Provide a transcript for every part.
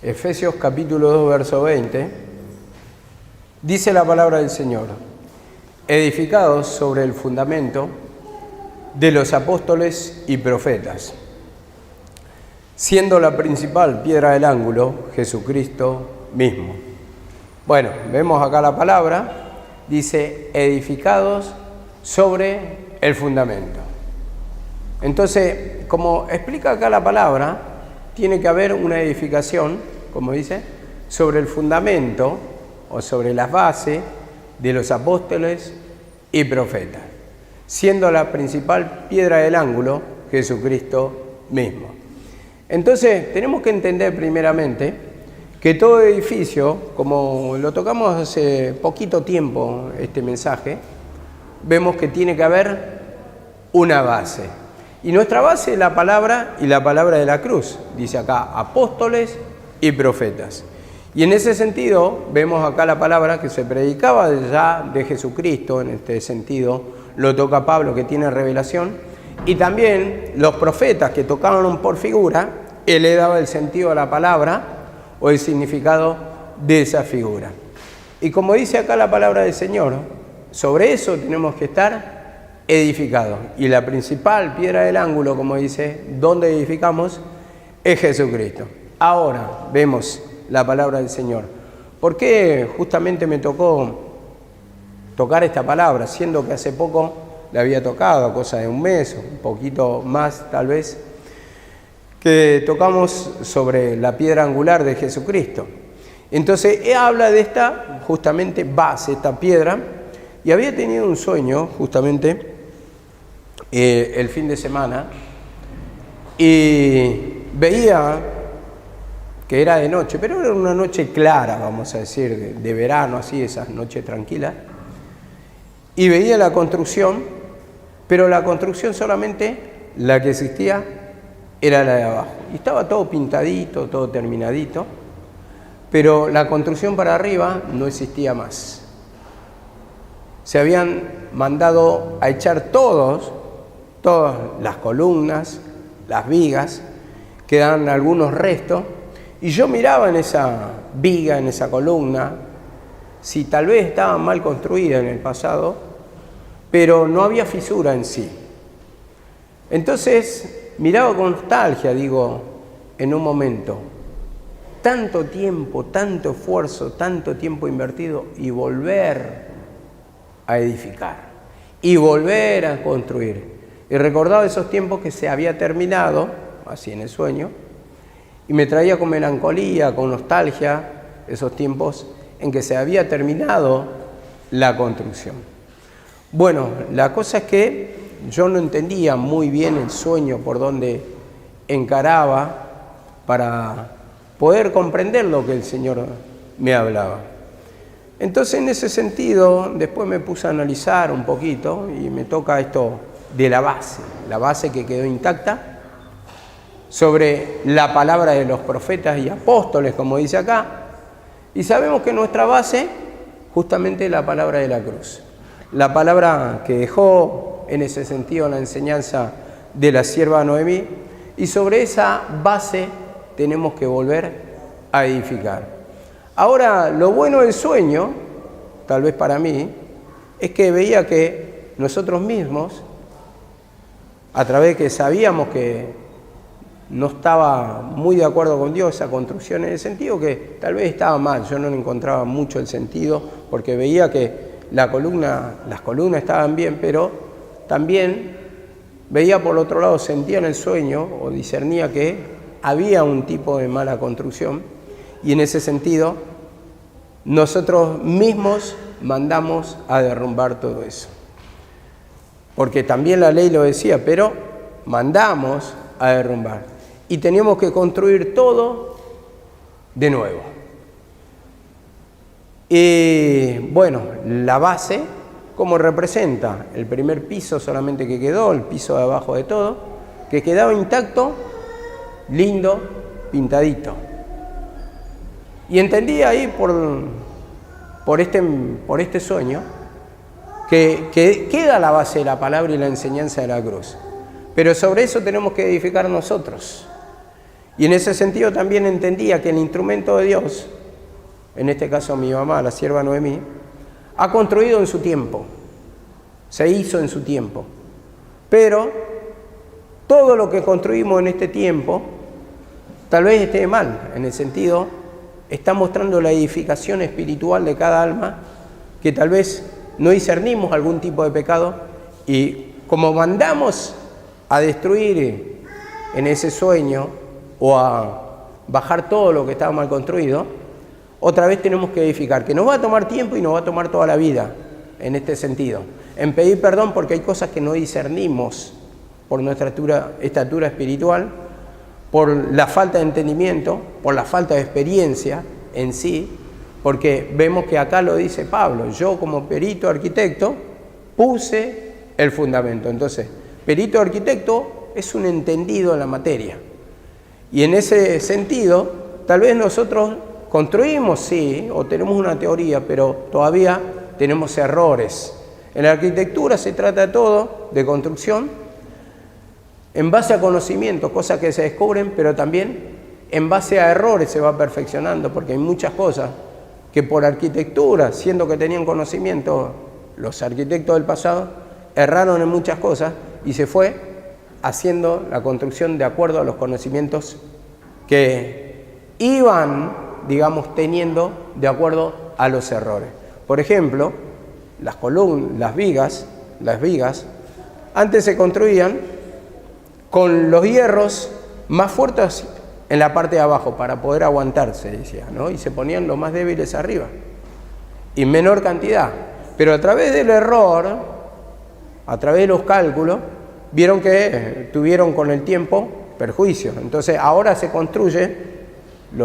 Efesios capítulo 2, verso 20, dice la palabra del Señor: edificados sobre el fundamento de los apóstoles y profetas, siendo la principal piedra del ángulo Jesucristo mismo. Bueno, vemos acá la palabra, dice edificados sobre el fundamento. Entonces, como explica acá la palabra, tiene que haber una edificación, como dice, sobre el fundamento o sobre las bases de los apóstoles y profetas, siendo la principal piedra del ángulo Jesucristo mismo. Entonces, tenemos que entender primeramente que todo edificio, como lo tocamos hace poquito tiempo este mensaje, vemos que tiene que haber una base. Y nuestra base es la palabra y la palabra de la cruz. Dice acá, apóstoles y profetas. Y en ese sentido, vemos acá la palabra que se predicaba ya de Jesucristo, en este sentido lo toca Pablo, que tiene revelación, y también los profetas que tocaban por figura, él le daba el sentido a la palabra o el significado de esa figura. Y como dice acá la palabra del Señor, sobre eso tenemos que estar edificados. Y la principal piedra del ángulo, como dice, donde edificamos, es Jesucristo. Ahora vemos la palabra del Señor. ¿Por qué justamente me tocó tocar esta palabra, siendo que hace poco la había tocado, cosa de un mes, un poquito más tal vez, que tocamos sobre la piedra angular de Jesucristo? Entonces, él habla de esta justamente base, esta piedra, y había tenido un sueño justamente el fin de semana, y veía que era de noche, pero era una noche clara, vamos a decir, de verano, así, esas noches tranquilas, y veía la construcción, pero la construcción solamente la que existía era la de abajo, y estaba todo pintadito, todo terminadito, pero la construcción para arriba no existía más. Se habían mandado a echar todas las columnas, las vigas, quedaban algunos restos, y yo miraba en esa viga, en esa columna, si tal vez estaba mal construida en el pasado, pero no había fisura en sí. Entonces miraba con nostalgia, digo, en un momento, tanto tiempo, tanto esfuerzo, tanto tiempo invertido, y volver a edificar, y volver a construir. Y recordaba esos tiempos que se había terminado, así en el sueño, y me traía con melancolía, con nostalgia, esos tiempos en que se había terminado la construcción. Bueno, la cosa es que yo no entendía muy bien el sueño, por donde encaraba para poder comprender lo que el Señor me hablaba. Entonces, en ese sentido, después me puse a analizar un poquito y me toca esto de la base que quedó intacta, sobre la palabra de los profetas y apóstoles, como dice acá, y sabemos que nuestra base justamente es la palabra de la cruz, la palabra que dejó en ese sentido la enseñanza de la sierva Noemí, y sobre esa base tenemos que volver a edificar. Ahora, lo bueno del sueño, tal vez para mí, es que veía que nosotros mismos, a través de que sabíamos que no estaba muy de acuerdo con Dios esa construcción, en el sentido que tal vez estaba mal, yo no le encontraba mucho el sentido, porque veía que las columnas estaban bien, pero también veía por otro lado, sentía en el sueño o discernía que había un tipo de mala construcción, y en ese sentido nosotros mismos mandamos a derrumbar todo eso. Porque también la ley lo decía, pero mandamos a derrumbar. Y teníamos que construir todo de nuevo. Y bueno, la base, ¿cómo representa? El primer piso solamente que quedó, el piso de abajo de todo, que quedaba intacto, lindo, pintadito. Y entendí ahí por este sueño que queda la base de la palabra y la enseñanza de la cruz. Pero sobre eso tenemos que edificar nosotros. Y en ese sentido también entendía que el instrumento de Dios, en este caso mi mamá, la sierva Noemí, ha construido en su tiempo, se hizo en su tiempo. Pero todo lo que construimos en este tiempo tal vez esté mal, en el sentido, está mostrando la edificación espiritual de cada alma, que tal vez no discernimos algún tipo de pecado, y como mandamos a destruir en ese sueño o a bajar todo lo que estaba mal construido, otra vez tenemos que edificar, que nos va a tomar tiempo y nos va a tomar toda la vida en este sentido, en pedir perdón porque hay cosas que no discernimos por nuestra estatura espiritual, por la falta de entendimiento, por la falta de experiencia en sí, porque vemos que acá lo dice Pablo, yo como perito arquitecto puse el fundamento. Entonces, perito arquitecto es un entendido en la materia. Y en ese sentido, tal vez nosotros construimos, sí, o tenemos una teoría, pero todavía tenemos errores. En la arquitectura se trata todo de construcción en base a conocimientos, cosas que se descubren, pero también en base a errores se va perfeccionando, porque hay muchas cosas que por arquitectura, siendo que tenían conocimiento, los arquitectos del pasado erraron en muchas cosas y se fue haciendo la construcción de acuerdo a los conocimientos que iban, digamos, teniendo de acuerdo a los errores. Por ejemplo, las columnas, las vigas, antes se construían con los hierros más fuertes en la parte de abajo para poder aguantarse, decía, ¿no? Y se ponían los más débiles arriba, y menor cantidad. Pero a través del error, a través de los cálculos, vieron que tuvieron con el tiempo perjuicios. Entonces ahora se construye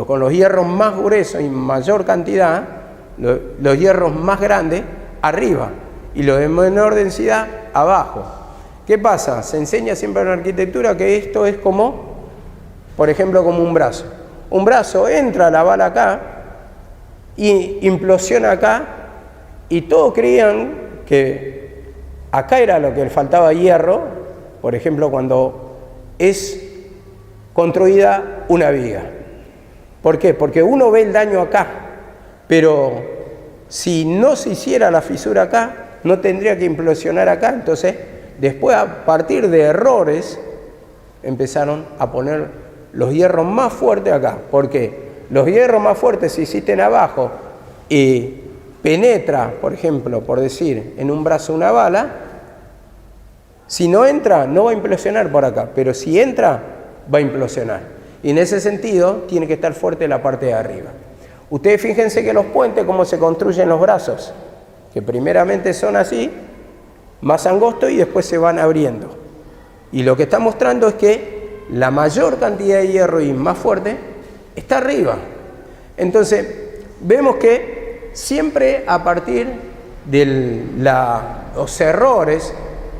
con los hierros más gruesos y mayor cantidad, los hierros más grandes arriba y los de menor densidad abajo. ¿Qué pasa? Se enseña siempre en la arquitectura que esto es como, por ejemplo, como un brazo. Un brazo entra la bala acá y implosiona acá, y todos creían que acá era lo que le faltaba hierro, por ejemplo, cuando es construida una viga. ¿Por qué? Porque uno ve el daño acá, pero si no se hiciera la fisura acá, no tendría que implosionar acá. Entonces, después, a partir de errores, empezaron a poner los hierros más fuertes acá. ¿Por qué? Los hierros más fuertes se existen abajo y penetra, por ejemplo, por decir, en un brazo una bala. Si no entra, no va a implosionar por acá, pero si entra, va a implosionar. Y en ese sentido, tiene que estar fuerte la parte de arriba. Ustedes fíjense que los puentes, cómo se construyen los brazos, que primeramente son así, más angostos, y después se van abriendo. Y lo que está mostrando es que la mayor cantidad de hierro y más fuerte está arriba. Entonces, vemos que siempre a partir de los errores,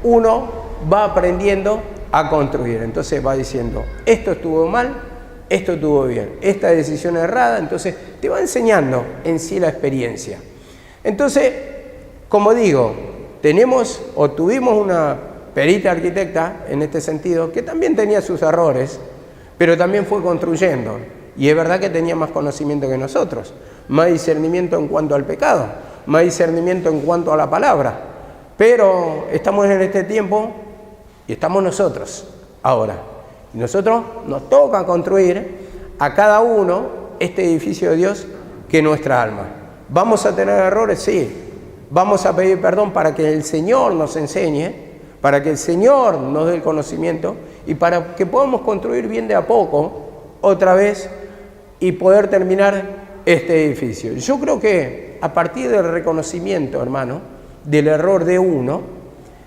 uno va aprendiendo a construir. Entonces va diciendo, esto estuvo mal, esto estuvo bien, esta decisión errada. Entonces te va enseñando en sí la experiencia. Entonces, como digo, tuvimos una perita arquitecta en este sentido, que también tenía sus errores, pero también fue construyendo. Y es verdad que tenía más conocimiento que nosotros, más discernimiento en cuanto al pecado, más discernimiento en cuanto a la palabra. Pero estamos en este tiempo y estamos nosotros ahora. Y nosotros nos toca construir a cada uno este edificio de Dios que es nuestra alma. ¿Vamos a tener errores? Sí. Vamos a pedir perdón para que el Señor nos enseñe, para que el Señor nos dé el conocimiento y para que podamos construir bien de a poco otra vez y poder terminar este edificio. Yo creo que a partir del reconocimiento, hermano, del error de uno,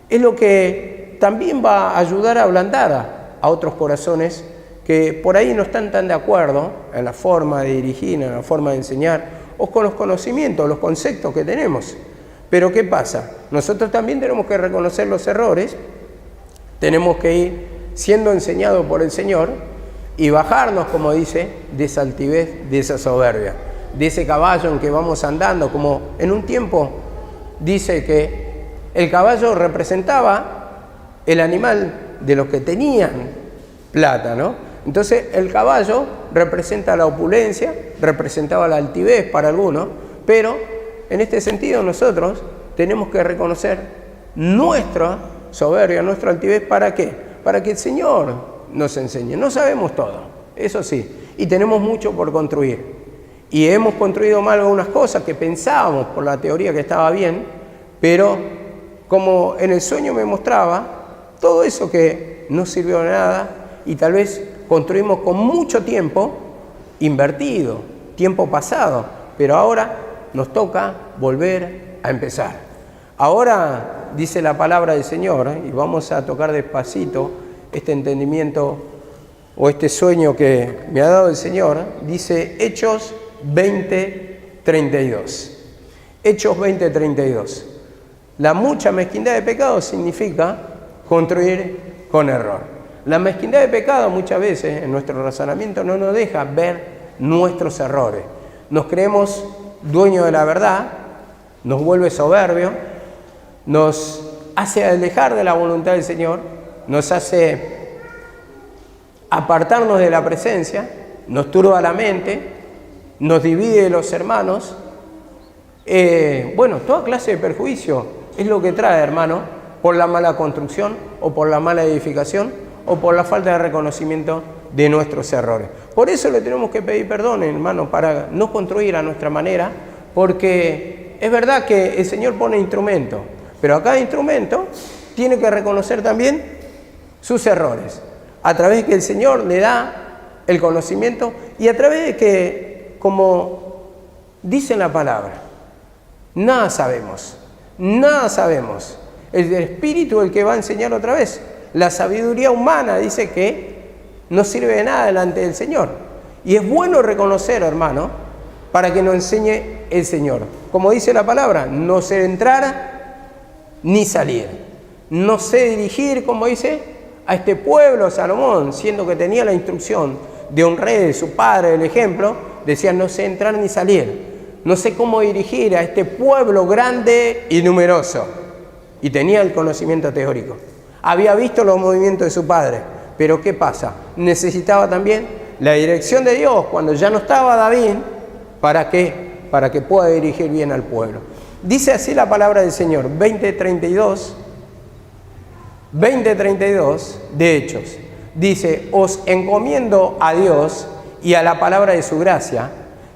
es lo que también va a ayudar a ablandar a otros corazones que por ahí no están tan de acuerdo en la forma de dirigir, en la forma de enseñar, o con los conocimientos, los conceptos que tenemos. Pero ¿qué pasa? Nosotros también tenemos que reconocer los errores, tenemos que ir siendo enseñados por el Señor y bajarnos, como dice, de esa altivez, de esa soberbia, de ese caballo en que vamos andando, como en un tiempo dice que el caballo representaba el animal de los que tenían plata, ¿no? Entonces el caballo representa la opulencia, representaba la altivez para algunos, pero en este sentido nosotros tenemos que reconocer nuestra soberbia, nuestra altivez. ¿Para qué? Para que el Señor nos enseñe. No sabemos todo, eso sí, y tenemos mucho por construir. Y hemos construido mal algunas cosas que pensábamos por la teoría que estaba bien, pero como en el sueño me mostraba, todo eso que no sirvió de nada y tal vez construimos con mucho tiempo invertido, tiempo pasado, pero ahora nos toca volver a empezar. Ahora dice la palabra del Señor, y vamos a tocar despacito este entendimiento o este sueño que me ha dado el Señor. Dice Hechos 20:32. Hechos 20:32. La mucha mezquindad de pecado significa construir con error. La mezquindad de pecado muchas veces en nuestro razonamiento no nos deja ver nuestros errores. Nos creemos dueños de la verdad, nos vuelve soberbio, nos hace alejar de la voluntad del Señor, nos hace apartarnos de la presencia, nos turba la mente, nos divide de los hermanos. Toda clase de perjuicio es lo que trae, hermano, por la mala construcción o por la mala edificación o por la falta de reconocimiento de nuestros errores. Por eso le tenemos que pedir perdón, hermano, para no construir a nuestra manera, porque es verdad que el Señor pone instrumentos, pero a cada instrumento tiene que reconocer también sus errores, a través de que el Señor le da el conocimiento y a través de que, como dice la palabra, nada sabemos. El Espíritu es el que va a enseñar otra vez. La sabiduría humana dice que no sirve de nada delante del Señor. Y es bueno reconocer, hermano, para que nos enseñe el Señor. Como dice la palabra, no sé entrar ni salir. No sé dirigir, como dice, a este pueblo Salomón, siendo que tenía la instrucción de un rey, de su padre, el ejemplo, decía no sé entrar ni salir. No sé cómo dirigir a este pueblo grande y numeroso. Y tenía el conocimiento teórico. Había visto los movimientos de su padre. Pero ¿qué pasa? Necesitaba también la dirección de Dios cuando ya no estaba David. ¿Para qué? Para que pueda dirigir bien al pueblo. Dice así la palabra del Señor, 20:32 de Hechos. Dice, os encomiendo a Dios y a la palabra de su gracia,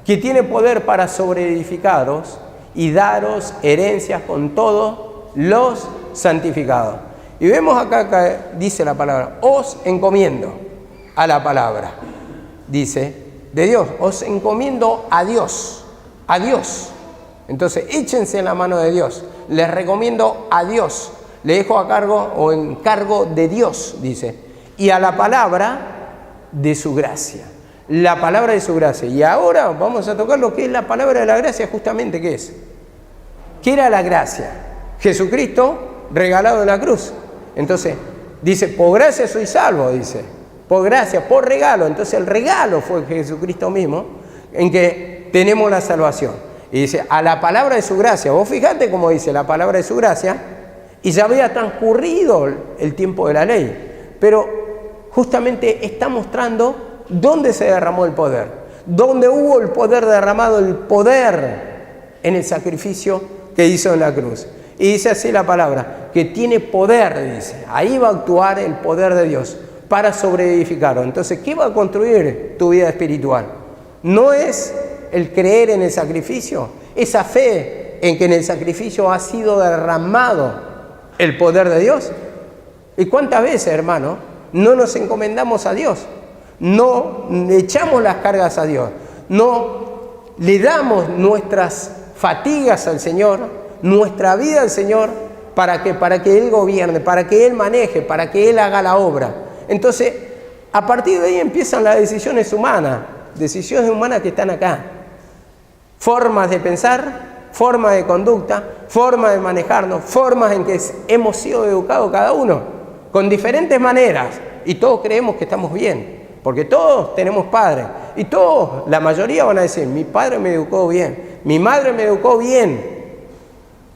que tiene poder para sobreedificaros y daros herencias con todos los santificados. Y vemos acá que dice la palabra, os encomiendo a la palabra, dice, de Dios, os encomiendo a Dios, a Dios. Entonces, échense en la mano de Dios, les recomiendo a Dios, le dejo a cargo o en cargo de Dios, dice, y a la palabra de su gracia. La palabra de su gracia. Y ahora vamos a tocar lo que es la palabra de la gracia, justamente, ¿qué es? ¿Qué era la gracia? Jesucristo regalado en la cruz. Entonces, dice, por gracia soy salvo, dice. Por gracia, por regalo. Entonces, el regalo fue Jesucristo mismo, en que tenemos la salvación. Y dice, a la palabra de su gracia. Vos fijate cómo dice la palabra de su gracia, y ya había transcurrido el tiempo de la ley. Pero justamente está mostrando ¿dónde se derramó el poder? ¿Dónde hubo el poder derramado? El poder en el sacrificio que hizo en la cruz. Y dice así la palabra, que tiene poder, dice. Ahí va a actuar el poder de Dios para sobreedificarlo. Entonces, ¿qué va a construir tu vida espiritual? No es el creer en el sacrificio, esa fe en que en el sacrificio ha sido derramado el poder de Dios. ¿Y cuántas veces, hermano, no nos encomendamos a Dios? No le echamos las cargas a Dios, no le damos nuestras fatigas al Señor, nuestra vida al Señor, ¿para qué? Para que Él gobierne, para que Él maneje, para que Él haga la obra. Entonces, a partir de ahí empiezan las decisiones humanas que están acá. Formas de pensar, formas de conducta, formas de manejarnos, formas en que hemos sido educados cada uno, con diferentes maneras, y todos creemos que estamos bien. Porque todos tenemos padres y todos, la mayoría van a decir, mi padre me educó bien, mi madre me educó bien,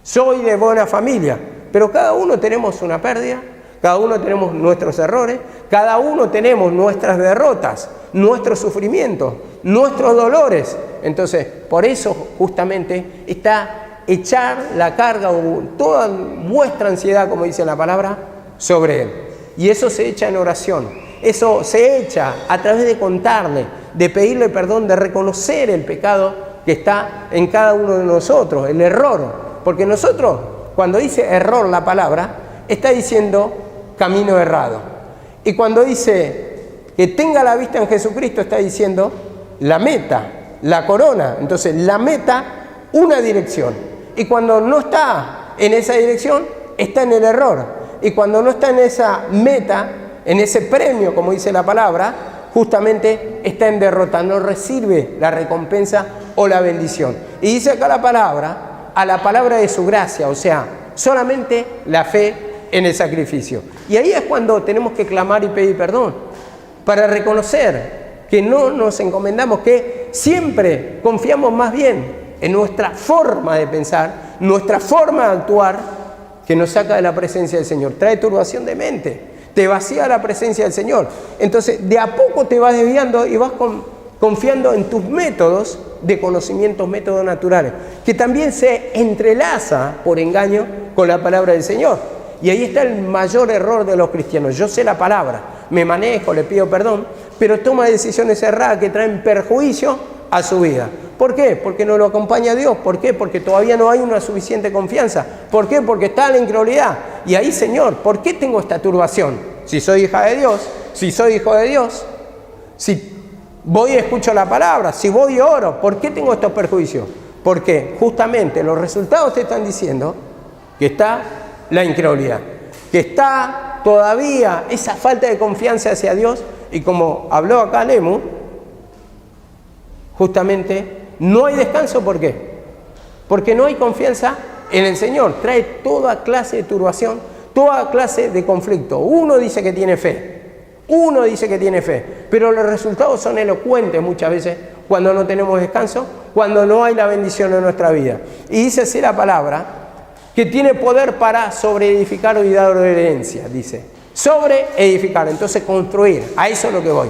soy de buena familia. Pero cada uno tenemos una pérdida, cada uno tenemos nuestros errores, cada uno tenemos nuestras derrotas, nuestros sufrimientos, nuestros dolores. Entonces, por eso justamente está echar la carga o toda vuestra ansiedad, como dice la palabra, sobre Él. Y eso se echa en oración, eso se echa a través de contarle, de pedirle perdón, de reconocer el pecado que está en cada uno de nosotros, el error. Porque nosotros, cuando dice error la palabra, está diciendo camino errado. Y cuando dice que tenga la vista en Jesucristo, está diciendo la meta, la corona. Entonces, la meta, una dirección. Y cuando no está en esa dirección, está en el error. Y cuando no está en esa meta, en ese premio, como dice la palabra, justamente está en derrota, no recibe la recompensa o la bendición. Y dice acá la palabra, a la palabra de su gracia, o sea, solamente la fe en el sacrificio. Y ahí es cuando tenemos que clamar y pedir perdón, para reconocer que no nos encomendamos, que siempre confiamos más bien en nuestra forma de pensar, nuestra forma de actuar, que nos saca de la presencia del Señor, trae turbación de mente, te vacía la presencia del Señor. Entonces, de a poco te vas desviando y vas confiando en tus métodos de conocimientos, métodos naturales, que también se entrelaza por engaño con la palabra del Señor. Y ahí está el mayor error de los cristianos. Yo sé la palabra, me manejo, le pido perdón, pero toma decisiones erradas que traen perjuicio a su vida. ¿Por qué? Porque no lo acompaña Dios. ¿Por qué? Porque todavía no hay una suficiente confianza. ¿Por qué? Porque está la incredulidad. Y ahí, Señor, ¿por qué tengo esta turbación? Si soy hija de Dios, si soy hijo de Dios, si voy y escucho la palabra, si voy y oro, ¿por qué tengo estos perjuicios? Porque justamente los resultados te están diciendo que está la incredulidad, que está todavía esa falta de confianza hacia Dios. Y como habló acá Lemu, justamente no hay descanso. ¿Por qué? Porque no hay confianza en el Señor. Trae toda clase de turbación, toda clase de conflicto. Uno dice que tiene fe, pero los resultados son elocuentes muchas veces cuando no tenemos descanso, cuando no hay la bendición en nuestra vida. Y dice así la palabra, que tiene poder para sobreedificar y dar herencia, dice. Sobreedificar, entonces construir, a eso es lo que voy.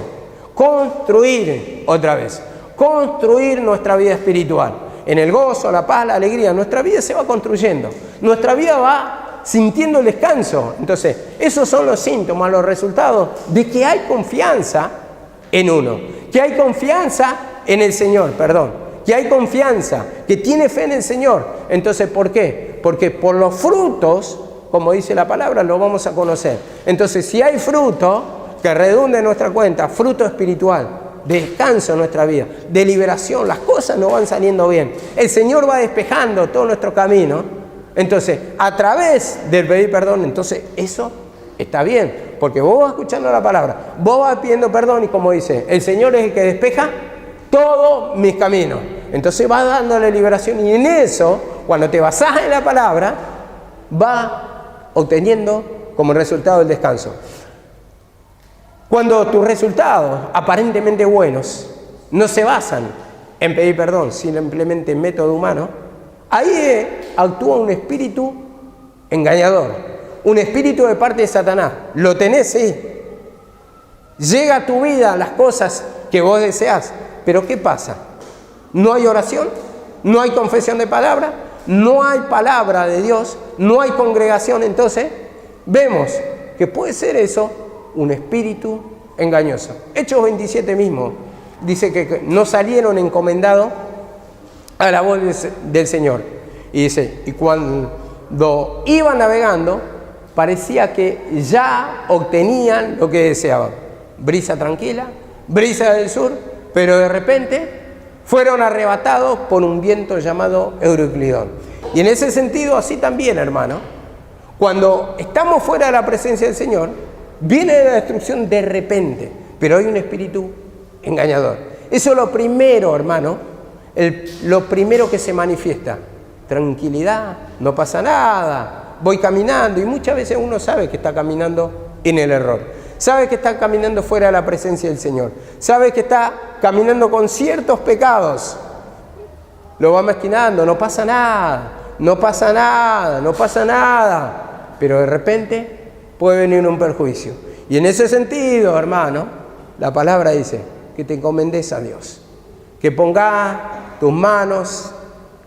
Construir otra vez. Construir nuestra vida espiritual. En el gozo, la paz, la alegría, nuestra vida se va construyendo. Nuestra vida va sintiendo el descanso. Entonces, esos son los síntomas, los resultados de que hay confianza en uno. Que hay confianza en el Señor, que hay confianza, que tiene fe en el Señor. Entonces, ¿por qué? Porque por los frutos, como dice la palabra, lo vamos a conocer. Entonces, si hay fruto que redunde en nuestra cuenta, fruto espiritual, de descanso en nuestra vida, de liberación, las cosas no van saliendo bien. El Señor va despejando todo nuestro camino. Entonces, a través del pedir perdón, entonces eso está bien, porque vos vas escuchando la palabra, vos vas pidiendo perdón y como dice, el Señor es el que despeja todos mis caminos. Entonces vas dándole liberación y en eso, cuando te basás en la palabra, vas obteniendo como resultado el descanso. Cuando tus resultados aparentemente buenos no se basan en pedir perdón, simplemente en método humano, ahí actúa un espíritu engañador, un espíritu de parte de Satanás. Lo tenés, sí. Llega a tu vida las cosas que vos deseás, pero ¿qué pasa? No hay oración, no hay confesión de palabra, no hay palabra de Dios, no hay congregación. Entonces vemos que puede ser eso un espíritu engañoso. Hechos 27 mismo dice que no salieron encomendados a la voz del Señor. Y dice, y cuando iban navegando, parecía que ya obtenían lo que deseaban. Brisa tranquila, brisa del sur, pero de repente fueron arrebatados por un viento llamado Euroclidón. Y en ese sentido, así también, hermano, cuando estamos fuera de la presencia del Señor, viene la destrucción de repente, pero hay un espíritu engañador. Eso es lo primero, hermano, lo primero que se manifiesta. Tranquilidad, no pasa nada, voy caminando, y muchas veces uno sabe que está caminando en el error. Sabe que está caminando fuera de la presencia del Señor. Sabe que está caminando con ciertos pecados. Lo va mezquinando, no pasa nada, no pasa nada, no pasa nada. Pero de repente puede venir un perjuicio. Y en ese sentido, hermano, la palabra dice que te encomendes a Dios, que pongas tus manos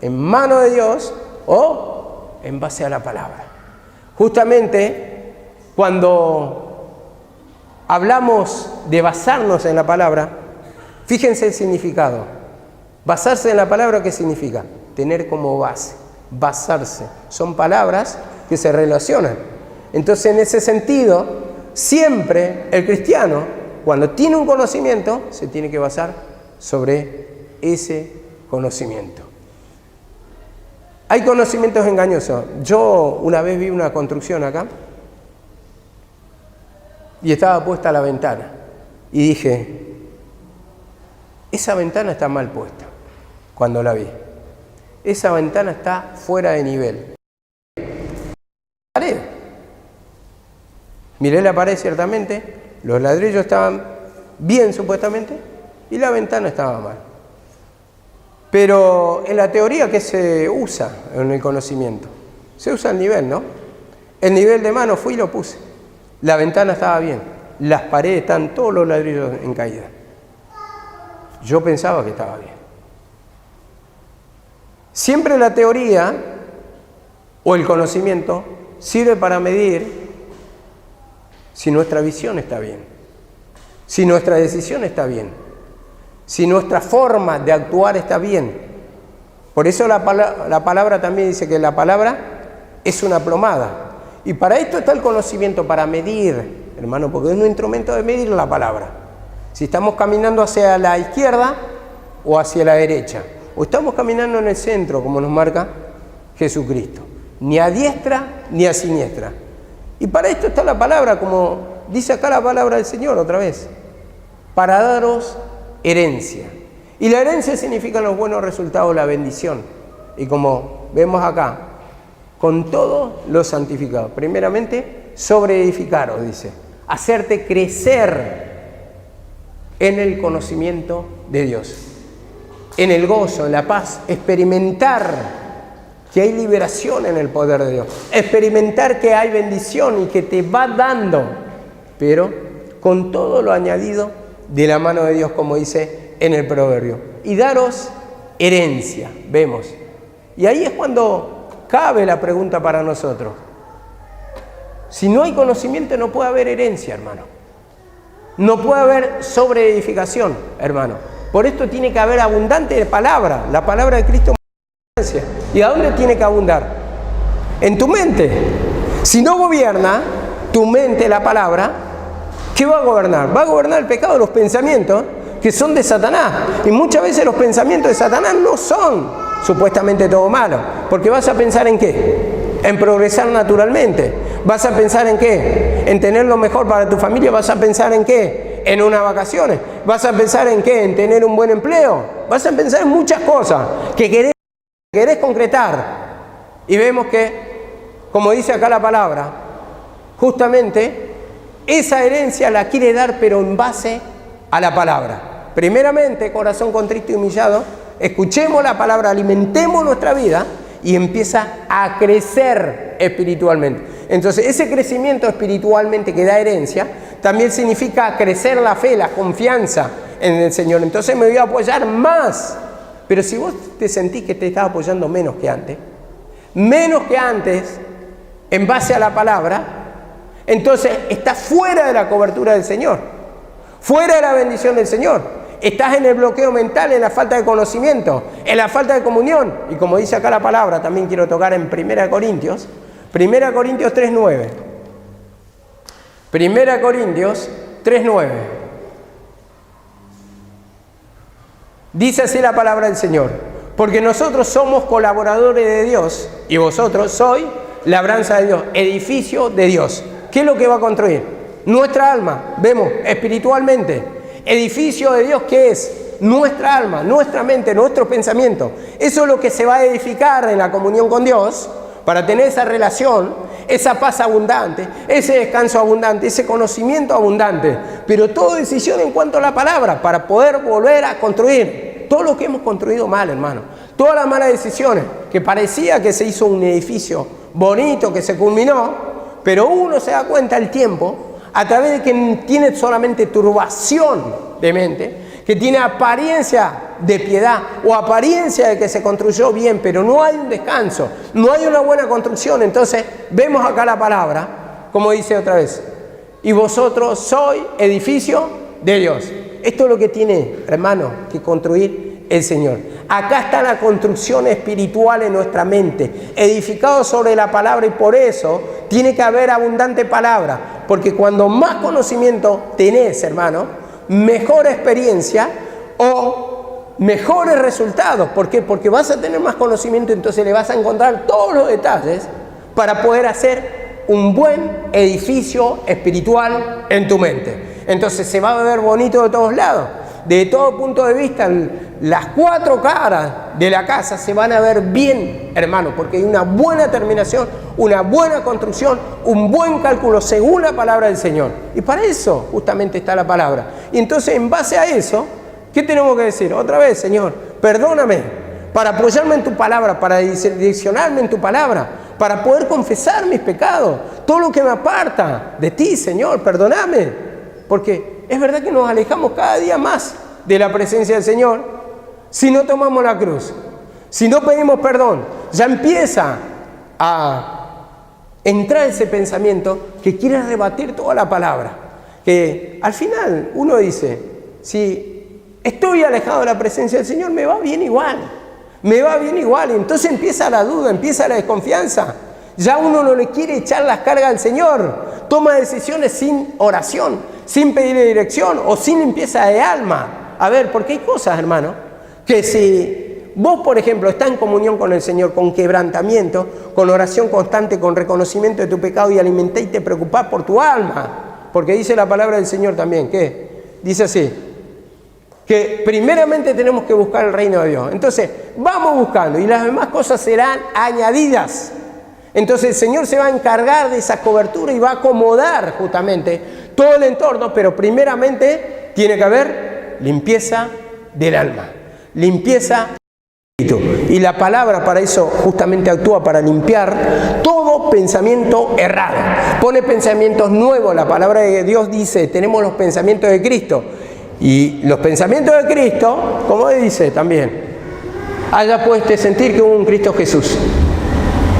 en manos de Dios o en base a la palabra. Justamente cuando hablamos de basarnos en la palabra, fíjense el significado. Basarse en la palabra, ¿qué significa? Tener como base, basarse. Son palabras que se relacionan. Entonces, en ese sentido, siempre el cristiano, cuando tiene un conocimiento, se tiene que basar sobre ese conocimiento. Hay conocimientos engañosos. Yo una vez vi una construcción acá y estaba puesta la ventana y dije, esa ventana está mal puesta. Cuando la vi, esa ventana está fuera de nivel. Pared. Miré la pared ciertamente, los ladrillos estaban bien supuestamente y la ventana estaba mal. Pero en la teoría, ¿qué se usa en el conocimiento? Se usa el nivel, ¿no? El nivel de mano fui y lo puse. La ventana estaba bien, las paredes están todos los ladrillos en caída. Yo pensaba que estaba bien. Siempre la teoría o el conocimiento sirve para medir si nuestra visión está bien, si nuestra decisión está bien, si nuestra forma de actuar está bien. Por eso la palabra también dice que la palabra es una plomada. Y para esto está el conocimiento, para medir, hermano, porque es un instrumento de medir la palabra. Si estamos caminando hacia la izquierda o hacia la derecha, o estamos caminando en el centro, como nos marca Jesucristo, ni a diestra ni a siniestra. Y para esto está la palabra, como dice acá la palabra del Señor otra vez, para daros herencia. Y la herencia significa los buenos resultados, la bendición. Y como vemos acá, con todo lo santificado. Primeramente, sobreedificaros, dice, hacerte crecer en el conocimiento de Dios, en el gozo, en la paz, experimentar que hay liberación en el poder de Dios, experimentar que hay bendición y que te va dando, pero con todo lo añadido de la mano de Dios, como dice en el proverbio. Y daros herencia, vemos. Y ahí es cuando cabe la pregunta para nosotros. Si no hay conocimiento, no puede haber herencia, hermano. No puede haber sobreedificación, hermano. Por esto tiene que haber abundante palabra, la palabra de Cristo. ¿Y a dónde tiene que abundar? En tu mente. Si no gobierna tu mente la palabra, ¿qué va a gobernar? Va a gobernar el pecado, los pensamientos que son de Satanás. Y muchas veces los pensamientos de Satanás no son supuestamente todo malo. Porque vas a pensar en qué? En progresar naturalmente. ¿Vas a pensar en qué? En tener lo mejor para tu familia. ¿Vas a pensar en qué? En unas vacaciones. ¿Vas a pensar en qué? En tener un buen empleo. Vas a pensar en muchas cosas que querés concretar. Y vemos que, como dice acá la palabra, justamente esa herencia la quiere dar, pero en base a la palabra. Primeramente, corazón contrito y humillado, escuchemos la palabra, alimentemos nuestra vida y empieza a crecer espiritualmente. Entonces, ese crecimiento espiritualmente que da herencia, también significa crecer la fe, la confianza en el Señor. Entonces me voy a apoyar más. Pero si vos te sentís que te estás apoyando menos que antes en base a la palabra, entonces estás fuera de la cobertura del Señor, fuera de la bendición del Señor. Estás en el bloqueo mental, en la falta de conocimiento, en la falta de comunión. Y como dice acá la palabra, también quiero tocar en 1 Corintios 3:9. 1 Corintios 3:9. Dice así la palabra del Señor: porque nosotros somos colaboradores de Dios y vosotros sois labranza de Dios, edificio de Dios. ¿Qué es lo que va a construir? Nuestra alma, vemos, espiritualmente. Edificio de Dios, ¿qué es? Nuestra alma, nuestra mente, nuestro pensamiento. Eso es lo que se va a edificar en la comunión con Dios para tener esa relación, esa paz abundante, ese descanso abundante, ese conocimiento abundante. Pero todo decisión en cuanto a la palabra para poder volver a construir todo lo que hemos construido mal, hermano. Todas las malas decisiones, que parecía que se hizo un edificio bonito, que se culminó, Pero uno se da cuenta al tiempo, a través de que tiene solamente turbación de mente, que tiene apariencia de piedad o apariencia de que se construyó bien, pero no hay un descanso, no hay una buena construcción. Entonces vemos acá la palabra, como dice otra vez, y vosotros sois edificio de Dios. Esto es lo que tiene, hermano, que construir el Señor. Acá está la construcción espiritual en nuestra mente, edificado sobre la palabra, y por eso tiene que haber abundante palabra, porque cuando más conocimiento tenés, hermano, mejor experiencia o mejores resultados. ¿Por qué? Porque vas a tener más conocimiento, entonces le vas a encontrar todos los detalles para poder hacer un buen edificio espiritual en tu mente. Entonces se va a ver bonito de todos lados, de todo punto de vista. Las 4 caras de la casa se van a ver bien, hermano, porque hay una buena terminación, una buena construcción, un buen cálculo según la palabra del Señor. Y para eso justamente está la palabra. Y entonces, en base a eso, ¿qué tenemos que decir? Otra vez, Señor, perdóname, para apoyarme en tu palabra, para direccionarme en tu palabra, para poder confesar mis pecados, todo lo que me aparta de ti, Señor, perdóname. Porque es verdad que nos alejamos cada día más de la presencia del Señor si no tomamos la cruz, si no pedimos perdón. Ya empieza a entrar ese pensamiento que quiere rebatir toda la palabra, que al final uno dice, si estoy alejado de la presencia del Señor, me va bien igual, y entonces empieza la duda, empieza la desconfianza. Ya uno no le quiere echar las cargas al Señor, toma decisiones sin oración, sin pedirle dirección o sin limpieza de alma. A ver, porque hay cosas, hermano, que si vos, por ejemplo, estás en comunión con el Señor, con quebrantamiento, con oración constante, con reconocimiento de tu pecado, y alimentás y te preocupás por tu alma, porque dice la palabra del Señor también, ¿qué? Dice así, que primeramente tenemos que buscar el reino de Dios. Entonces, vamos buscando y las demás cosas serán añadidas. Entonces el Señor se va a encargar de esa cobertura y va a acomodar justamente todo el entorno, pero primeramente tiene que haber limpieza del alma, limpieza del espíritu. Y la palabra para eso justamente actúa, para limpiar todo pensamiento errado. Pone pensamientos nuevos. La palabra de Dios dice, tenemos los pensamientos de Cristo. Y los pensamientos de Cristo, como dice también, haya pues de sentir que hubo un Cristo Jesús.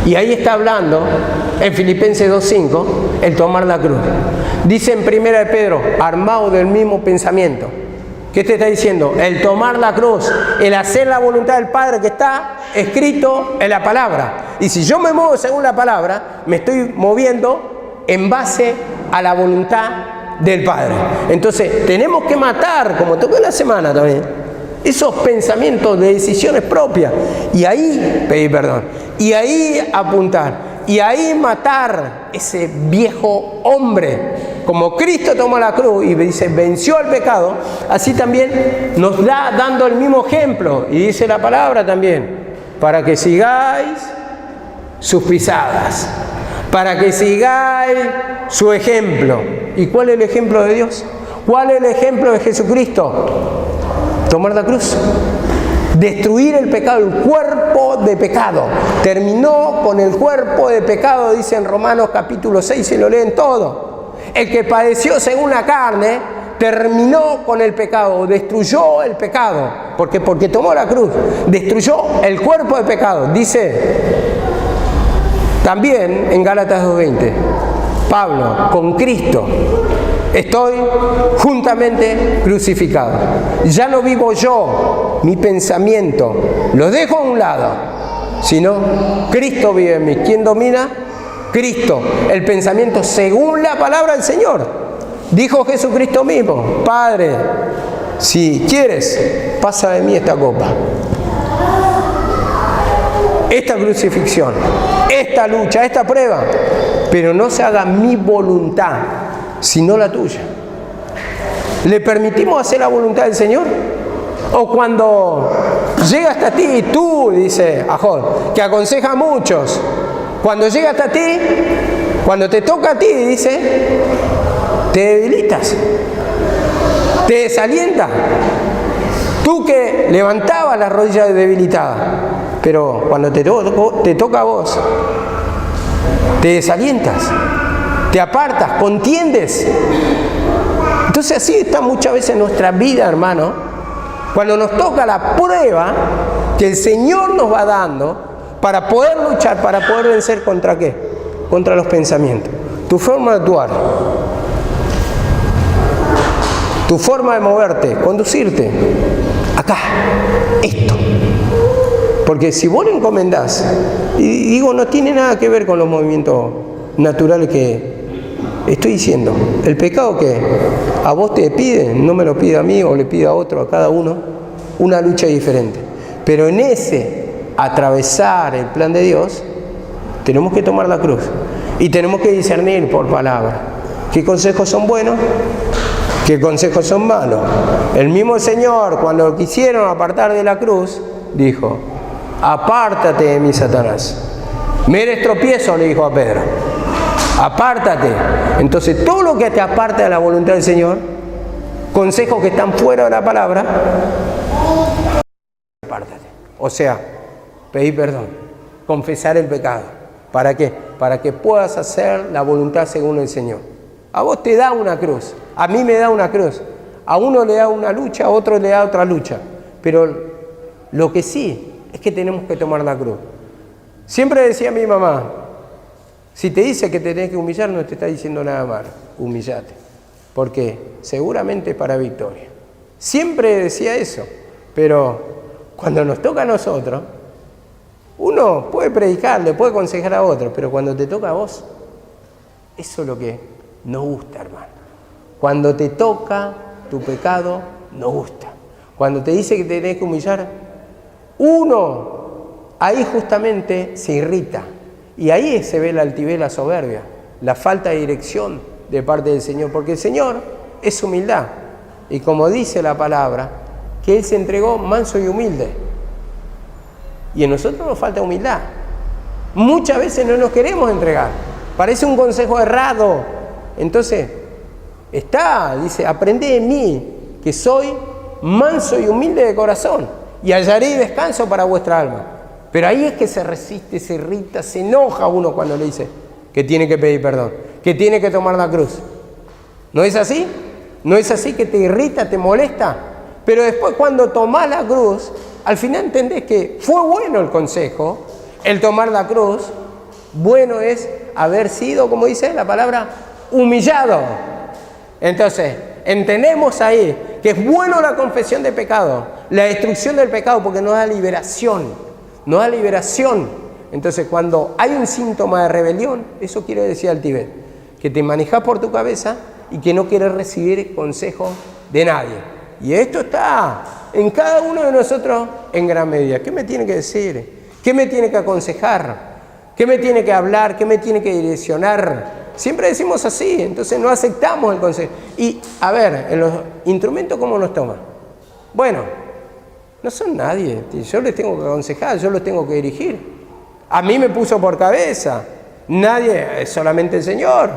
Y ahí está hablando, en Filipenses 2:5, el tomar la cruz. Dice en 1 de Pedro, armado del mismo pensamiento. ¿Qué te está diciendo? El tomar la cruz, el hacer la voluntad del Padre que está escrito en la palabra. Y si yo me muevo según la palabra, me estoy moviendo en base a la voluntad del Padre. Entonces, tenemos que matar, como tocó en la semana también, esos pensamientos de decisiones propias, y ahí pedir perdón, y ahí apuntar, y ahí matar ese viejo hombre. Como Cristo tomó la cruz y dice, venció al pecado, así también nos da dando el mismo ejemplo, y dice la palabra también, para que sigáis sus pisadas, para que sigáis su ejemplo. ¿Y cuál es el ejemplo de Dios? ¿Cuál es el ejemplo de Jesucristo? Tomar la cruz, destruir el pecado, el cuerpo de pecado. Terminó con el cuerpo de pecado, dice en Romanos capítulo 6, se lo leen todo. El que padeció según la carne, terminó con el pecado, destruyó el pecado. ¿Por qué? Porque tomó la cruz, destruyó el cuerpo de pecado. Dice también en Gálatas 2:20, Pablo, con Cristo estoy juntamente crucificado. Ya no vivo yo, mi pensamiento lo dejo a un lado, sino Cristo vive en mí. ¿Quién domina? Cristo. El pensamiento según la palabra del Señor. Dijo Jesucristo mismo, Padre, si quieres, pasa de mí esta copa, esta crucifixión, esta lucha, esta prueba, pero no se haga mi voluntad, sino la tuya. ¿Le permitimos hacer la voluntad del Señor? O cuando llega hasta ti, y tú, dice Ajod, que aconseja a muchos, cuando llega hasta ti, cuando te toca a ti, dice, te debilitas, te desalienta. Tú que levantabas las rodillas debilitadas, pero cuando te toca a vos, te desalientas. te apartas, contiendes. Entonces así está muchas veces nuestra vida, hermano. Cuando nos toca la prueba que el Señor nos va dando para poder luchar, para poder vencer ¿contra qué? Contra los pensamientos. Tu forma de actuar, tu forma de moverte, conducirte. Acá, esto. Porque si vos le encomendás, y digo, no tiene nada que ver con los movimientos naturales que estoy diciendo. El pecado que a vos te pide, no me lo pide a mí o le pide a otro, a cada uno, una lucha diferente. Pero en ese atravesar el plan de Dios, tenemos que tomar la cruz. Y tenemos que discernir por palabra qué consejos son buenos, qué consejos son malos. El mismo Señor, cuando lo quisieron apartar de la cruz, dijo: apártate de mí, Satanás. Me eres tropiezo, le dijo a Pedro. Apártate. Entonces, todo lo que te aparte de la voluntad del Señor, consejos que están fuera de la palabra, apártate. O sea, pedir perdón, confesar el pecado. ¿Para qué? Para que puedas hacer la voluntad según el Señor. A vos te da una cruz, a mí me da una cruz. A uno le da una lucha, a otro le da otra lucha. Pero lo que sí es que tenemos que tomar la cruz. Siempre decía mi mamá, si te dice que te tenés que humillar, no te está diciendo nada malo, humillate. Porque seguramente es para victoria. Siempre decía eso, pero cuando nos toca a nosotros, uno puede predicar, le puede aconsejar a otro, pero cuando te toca a vos, eso es lo que nos gusta, hermano. Cuando te toca tu pecado, nos gusta. Cuando te dice que te tenés que humillar, uno ahí justamente se irrita. Y ahí se ve la altivez, la soberbia, la falta de dirección de parte del Señor. Porque el Señor es humildad. Y como dice la palabra, que Él se entregó manso y humilde. Y en nosotros nos falta humildad. Muchas veces no nos queremos entregar. Parece un consejo errado. Entonces, dice, aprended de mí, que soy manso y humilde de corazón, y hallaré descanso para vuestra alma. Pero ahí es que se resiste, se irrita, se enoja uno cuando le dice que tiene que pedir perdón, que tiene que tomar la cruz. ¿No es así? ¿No es así que te irrita, te molesta? Pero después cuando tomás la cruz, al final entendés que fue bueno el consejo, el tomar la cruz. Bueno es haber sido, como dice la palabra, humillado. Entonces, entendemos ahí que es bueno la confesión de pecado, la destrucción del pecado, porque nos da liberación, nos da liberación. Entonces, cuando hay un síntoma de rebelión, eso quiere decir altivez, que te manejás por tu cabeza y que no quieres recibir consejo de nadie. Y esto está en cada uno de nosotros en gran medida. ¿Qué me tiene que decir? ¿Qué me tiene que aconsejar? ¿Qué me tiene que hablar? ¿Qué me tiene que direccionar? Siempre decimos así, entonces no aceptamos el consejo. Y, a ver, en los instrumentos, ¿cómo nos toman? Bueno, no son nadie. Yo les tengo que aconsejar, yo los tengo que dirigir. A mí me puso por cabeza. Nadie, es solamente el Señor.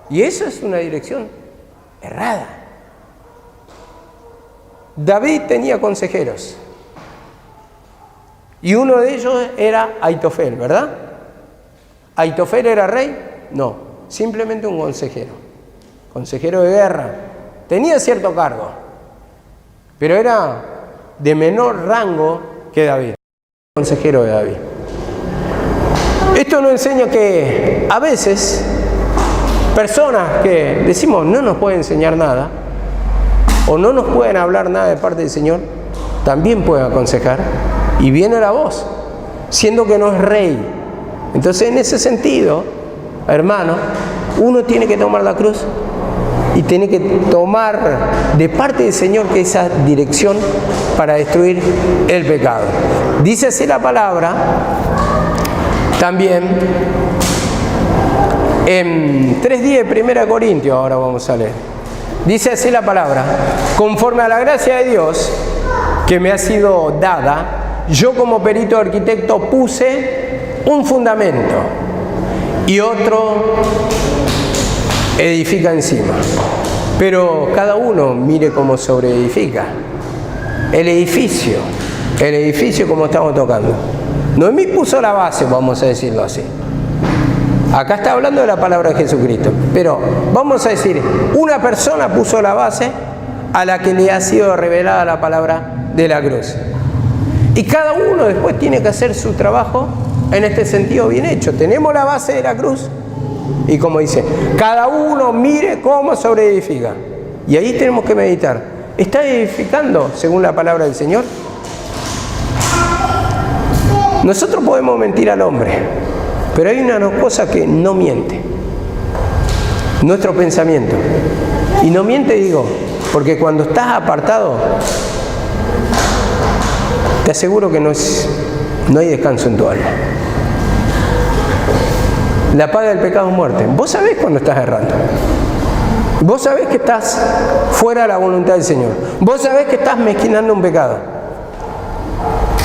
Y eso es una dirección errada. David tenía consejeros. Y uno de ellos era Aitofel, ¿verdad? ¿Aitofel era rey? No, simplemente un consejero. Consejero de guerra. Tenía cierto cargo, pero era de menor rango que David. Consejero de David. Esto nos enseña que a veces personas que decimos no nos pueden enseñar nada o no nos pueden hablar nada de parte del Señor, también pueden aconsejar, y viene la voz, siendo que no es rey. Entonces, en ese sentido, hermano, uno tiene que tomar la cruz y tiene que tomar de parte del Señor que esa dirección para destruir el pecado. Dice así la palabra, también en 3:10 de 1 Corintios, ahora vamos a leer. Dice así la palabra: conforme a la gracia de Dios que me ha sido dada, yo como perito arquitecto puse un fundamento y otro edifica encima. Pero cada uno mire cómo sobreedifica. El edificio como estamos tocando. Noemí puso la base, vamos a decirlo así. Acá está hablando de la palabra de Jesucristo. Pero vamos a decir, una persona puso la base a la que le ha sido revelada la palabra de la cruz. Y cada uno después tiene que hacer su trabajo en este sentido bien hecho. Tenemos la base de la cruz y como dice, cada uno mire cómo sobreedifica. Y ahí tenemos que meditar. ¿Está edificando según la palabra del Señor? Nosotros podemos mentir al hombre, pero hay una cosa que no miente. Nuestro pensamiento. Y no miente, digo, porque cuando estás apartado, te aseguro que no hay descanso en tu alma. La paga del pecado es muerte. Vos sabés cuando estás errando. Vos sabés que estás fuera de la voluntad del Señor. Vos sabés que estás mezquinando un pecado.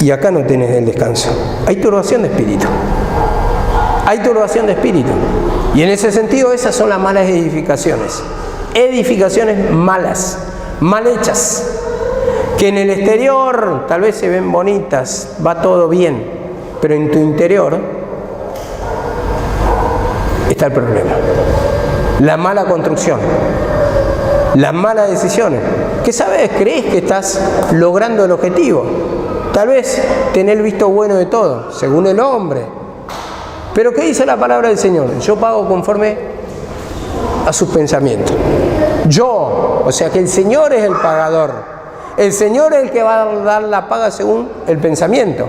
Y acá no tenés el descanso. Hay turbación de espíritu. Hay turbación de espíritu. Y en ese sentido esas son las malas edificaciones. Edificaciones malas, mal hechas. Que en el exterior tal vez se ven bonitas, va todo bien, pero en tu interior está el problema. La mala construcción, las malas decisiones. ¿Qué sabes? ¿Crees que estás logrando el objetivo? Tal vez tenés el visto bueno de todo, según el hombre. Pero ¿qué dice la palabra del Señor? Yo pago conforme a sus pensamientos. Yo, o sea que el Señor es el pagador. El Señor es el que va a dar la paga según el pensamiento.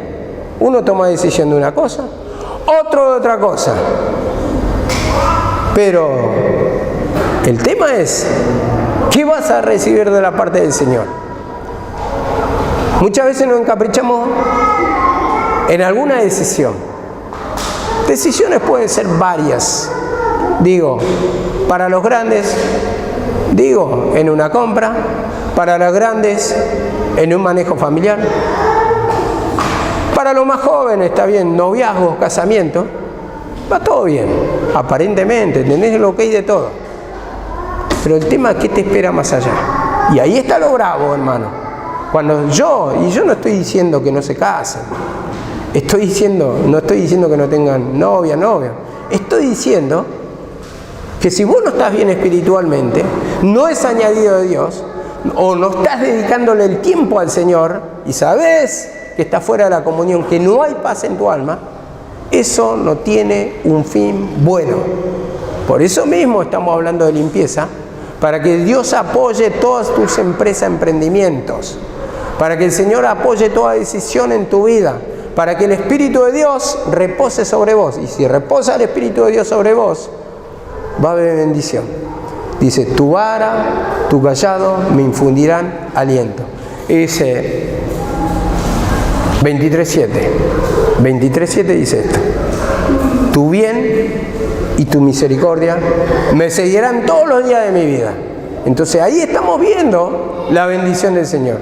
Uno toma decisión de una cosa, otro de otra cosa. Pero el tema es, ¿qué vas a recibir de la parte del Señor? Muchas veces nos encaprichamos en alguna decisión. Decisiones pueden ser varias. Digo, para los grandes, digo, en una compra. Para los grandes, en un manejo familiar. Para los más jóvenes, está bien, noviazgo, casamiento. Va todo bien, aparentemente, tenés el ok de todo. Pero el tema es qué te espera más allá. Y ahí está lo bravo, hermano. Cuando yo no estoy diciendo que no se casen. No estoy diciendo que no tengan novia. Estoy diciendo que si vos no estás bien espiritualmente, no es añadido de Dios, o no estás dedicándole el tiempo al Señor y sabes que estás fuera de la comunión, que no hay paz en tu alma, eso no tiene un fin bueno. Por eso mismo estamos hablando de limpieza, para que Dios apoye todas tus empresas, emprendimientos, para que el Señor apoye toda decisión en tu vida, para que el Espíritu de Dios repose sobre vos. Y si reposa el Espíritu de Dios sobre vos, va a haber bendición. Dice, tu vara, tu callado me infundirán aliento. Y dice 23:7. 23:7 dice esto. Tu bien y tu misericordia me seguirán todos los días de mi vida. Entonces ahí estamos viendo la bendición del Señor.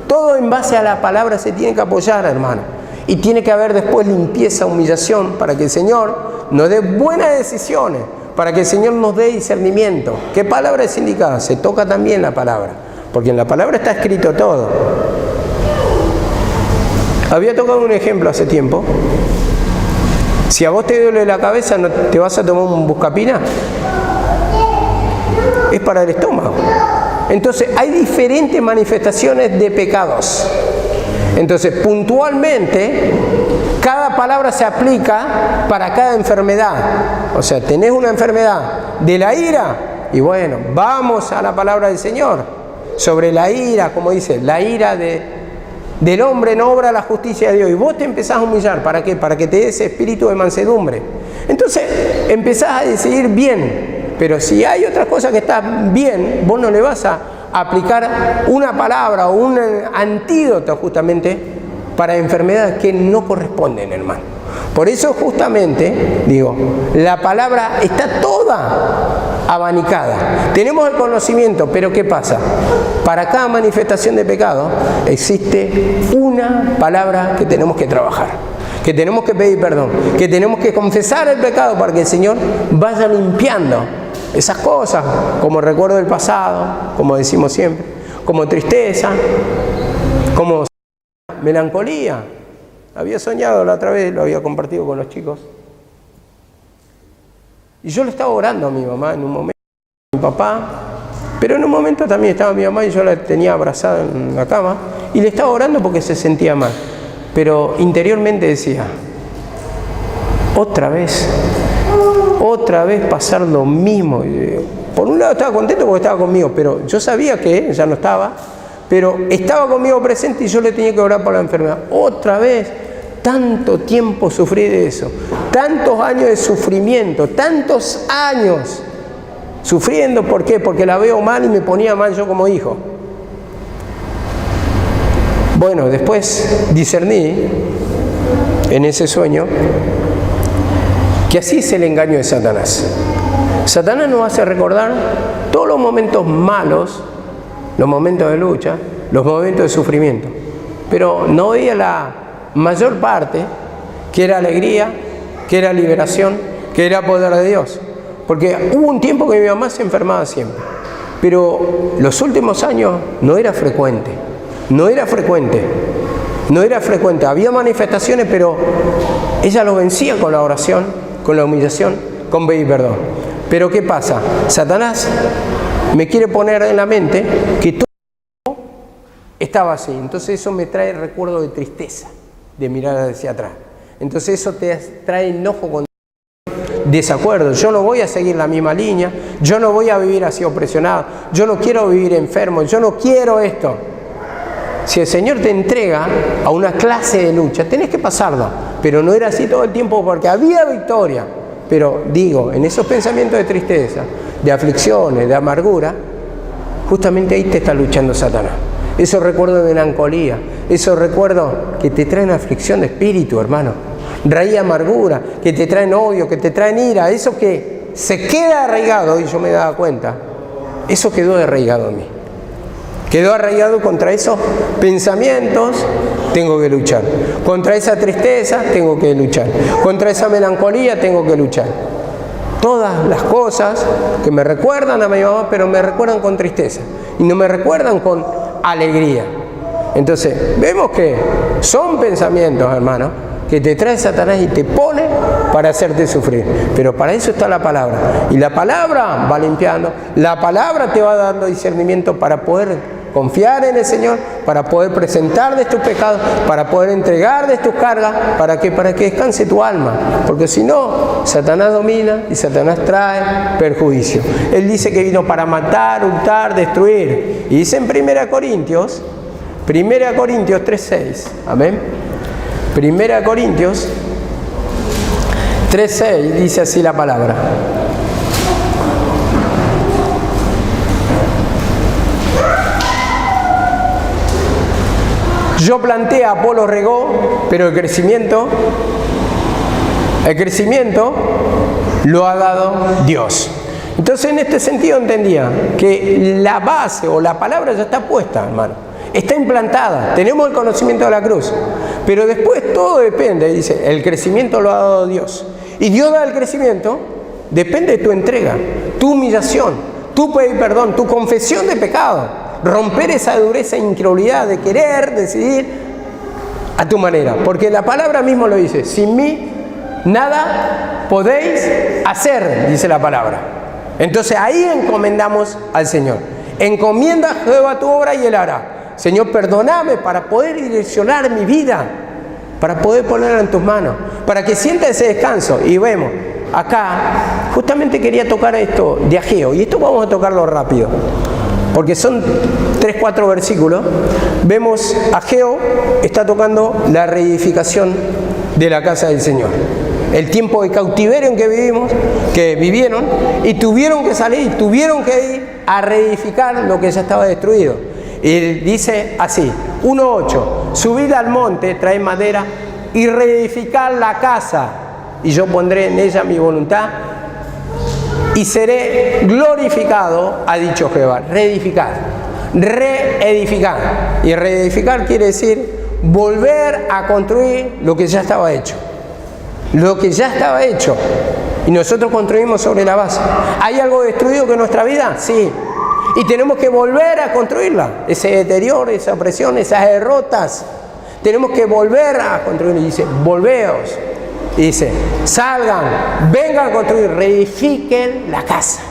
Todo en base a la palabra se tiene que apoyar, hermano. Y tiene que haber después limpieza, humillación, para que el Señor nos dé buenas decisiones. Para que el Señor nos dé discernimiento. ¿Qué palabra es indicada? Se toca también la palabra, porque en la palabra está escrito todo. Había tocado un ejemplo hace tiempo. Si a vos te duele la cabeza, ¿no te vas a tomar un buscapina? Es para el estómago. Entonces hay diferentes manifestaciones de pecados. Entonces puntualmente cada palabra se aplica para cada enfermedad. O sea, tenés una enfermedad de la ira, y bueno, vamos a la palabra del Señor sobre la ira, como dice, la ira del hombre no obra la justicia de Dios. Y vos te empezás a humillar, ¿para qué? Para que te dé ese espíritu de mansedumbre. Entonces empezás a decidir bien, pero si hay otras cosas que están bien, vos no le vas a aplicar una palabra o un antídoto justamente para enfermedades que no corresponden, hermano. Por eso justamente, digo, la palabra está toda abanicada. Tenemos el conocimiento, pero ¿qué pasa? Para cada manifestación de pecado existe una palabra que tenemos que trabajar, que tenemos que pedir perdón, que tenemos que confesar el pecado para que el Señor vaya limpiando esas cosas, como recuerdo del pasado, como decimos siempre, como tristeza, como melancolía. Había soñado la otra vez, lo había compartido con los chicos. Y yo le estaba orando a mi mamá en un momento, a mi papá, pero en un momento también estaba mi mamá y yo la tenía abrazada en la cama y le estaba orando porque se sentía mal. Pero interiormente decía, otra vez pasar lo mismo. Por un lado estaba contento porque estaba conmigo, pero yo sabía que ya no estaba, pero estaba conmigo presente y yo le tenía que orar por la enfermedad. Otra vez, tanto tiempo sufrí de eso, tantos años de sufrimiento, tantos años sufriendo. ¿Por qué? Porque la veo mal y me ponía mal yo como hijo. Bueno, después discerní en ese sueño que así es el engaño de Satanás. Satanás nos hace recordar todos los momentos malos, los momentos de lucha, los momentos de sufrimiento, pero no veía la mayor parte, que era alegría, que era liberación, que era poder de Dios. Porque hubo un tiempo que mi mamá se enfermaba siempre, pero los últimos años no era frecuente. Había manifestaciones, pero ella lo vencía con la oración, con la humillación, con pedir perdón. Pero ¿qué pasa? Satanás me quiere poner en la mente que todo estaba así. Entonces eso me trae recuerdo de tristeza, de mirar hacia atrás. Entonces eso te trae enojo con desacuerdo. Yo no voy a seguir la misma línea, yo no voy a vivir así opresionado, yo no quiero vivir enfermo, yo no quiero esto. Si el Señor te entrega a una clase de lucha, tenés que pasarlo, pero no era así todo el tiempo porque había victoria. Pero digo, en esos pensamientos de tristeza, de aflicciones, de amargura, justamente ahí te está luchando Satanás. Esos recuerdos de melancolía, esos recuerdos que te traen aflicción de espíritu, hermano, raíz de amargura, que te traen odio, que te traen ira, eso que se queda arraigado, y yo me daba cuenta, eso quedó arraigado en mí. Quedó arraigado. Contra esos pensamientos tengo que luchar. Contra esa tristeza tengo que luchar. Contra esa melancolía tengo que luchar. Todas las cosas que me recuerdan a mi mamá, pero me recuerdan con tristeza. Y no me recuerdan con alegría. Entonces, vemos que son pensamientos, hermano, que te trae Satanás y te pone para hacerte sufrir. Pero para eso está la palabra. Y la palabra va limpiando. La palabra te va dando discernimiento para poder confiar en el Señor, para poder presentar de tus pecados, para poder entregar de tus cargas, ¿para qué? Para que descanse tu alma, porque si no, Satanás domina y Satanás trae perjuicio. Él dice que vino para matar, hurtar, destruir, y dice en 1 Corintios 3:6, amén. 1 Corintios 3:6 dice así la palabra. Yo planté, Apolo regó, pero el crecimiento lo ha dado Dios. Entonces en este sentido entendía que la base o la palabra ya está puesta, hermano. Está implantada, tenemos el conocimiento de la cruz. Pero después todo depende, dice, el crecimiento lo ha dado Dios. Y Dios da el crecimiento, depende de tu entrega, tu humillación, tu pedir perdón, tu confesión de pecado. Romper esa dureza e incredulidad de querer decidir a tu manera. Porque la palabra mismo lo dice, sin mí nada podéis hacer, dice la palabra. Entonces ahí encomendamos al Señor. Encomienda a Jehová tu obra y Él hará. Señor, perdóname para poder direccionar mi vida, para poder ponerla en tus manos, para que sienta ese descanso. Y vemos, acá justamente quería tocar esto de Ageo, y esto vamos a tocarlo rápido, porque son 3-4 versículos. Vemos, Ageo está tocando la reedificación de la casa del Señor. El tiempo de cautiverio en que vivieron, y tuvieron que salir, tuvieron que ir a reedificar lo que ya estaba destruido. Y dice así, 1:8, subid al monte, traed madera y reedificar la casa, y yo pondré en ella mi voluntad y seré glorificado, ha dicho Jehová. Reedificar, reedificar. Y reedificar quiere decir volver a construir lo que ya estaba hecho. Lo que ya estaba hecho. Y nosotros construimos sobre la base. ¿Hay algo destruido que en nuestra vida? Sí. Y tenemos que volver a construirla. Ese deterioro, esa opresión, esas derrotas. Tenemos que volver a construir. Y dice, volveos. Y dice, salgan, vengan a construir, reedifiquen la casa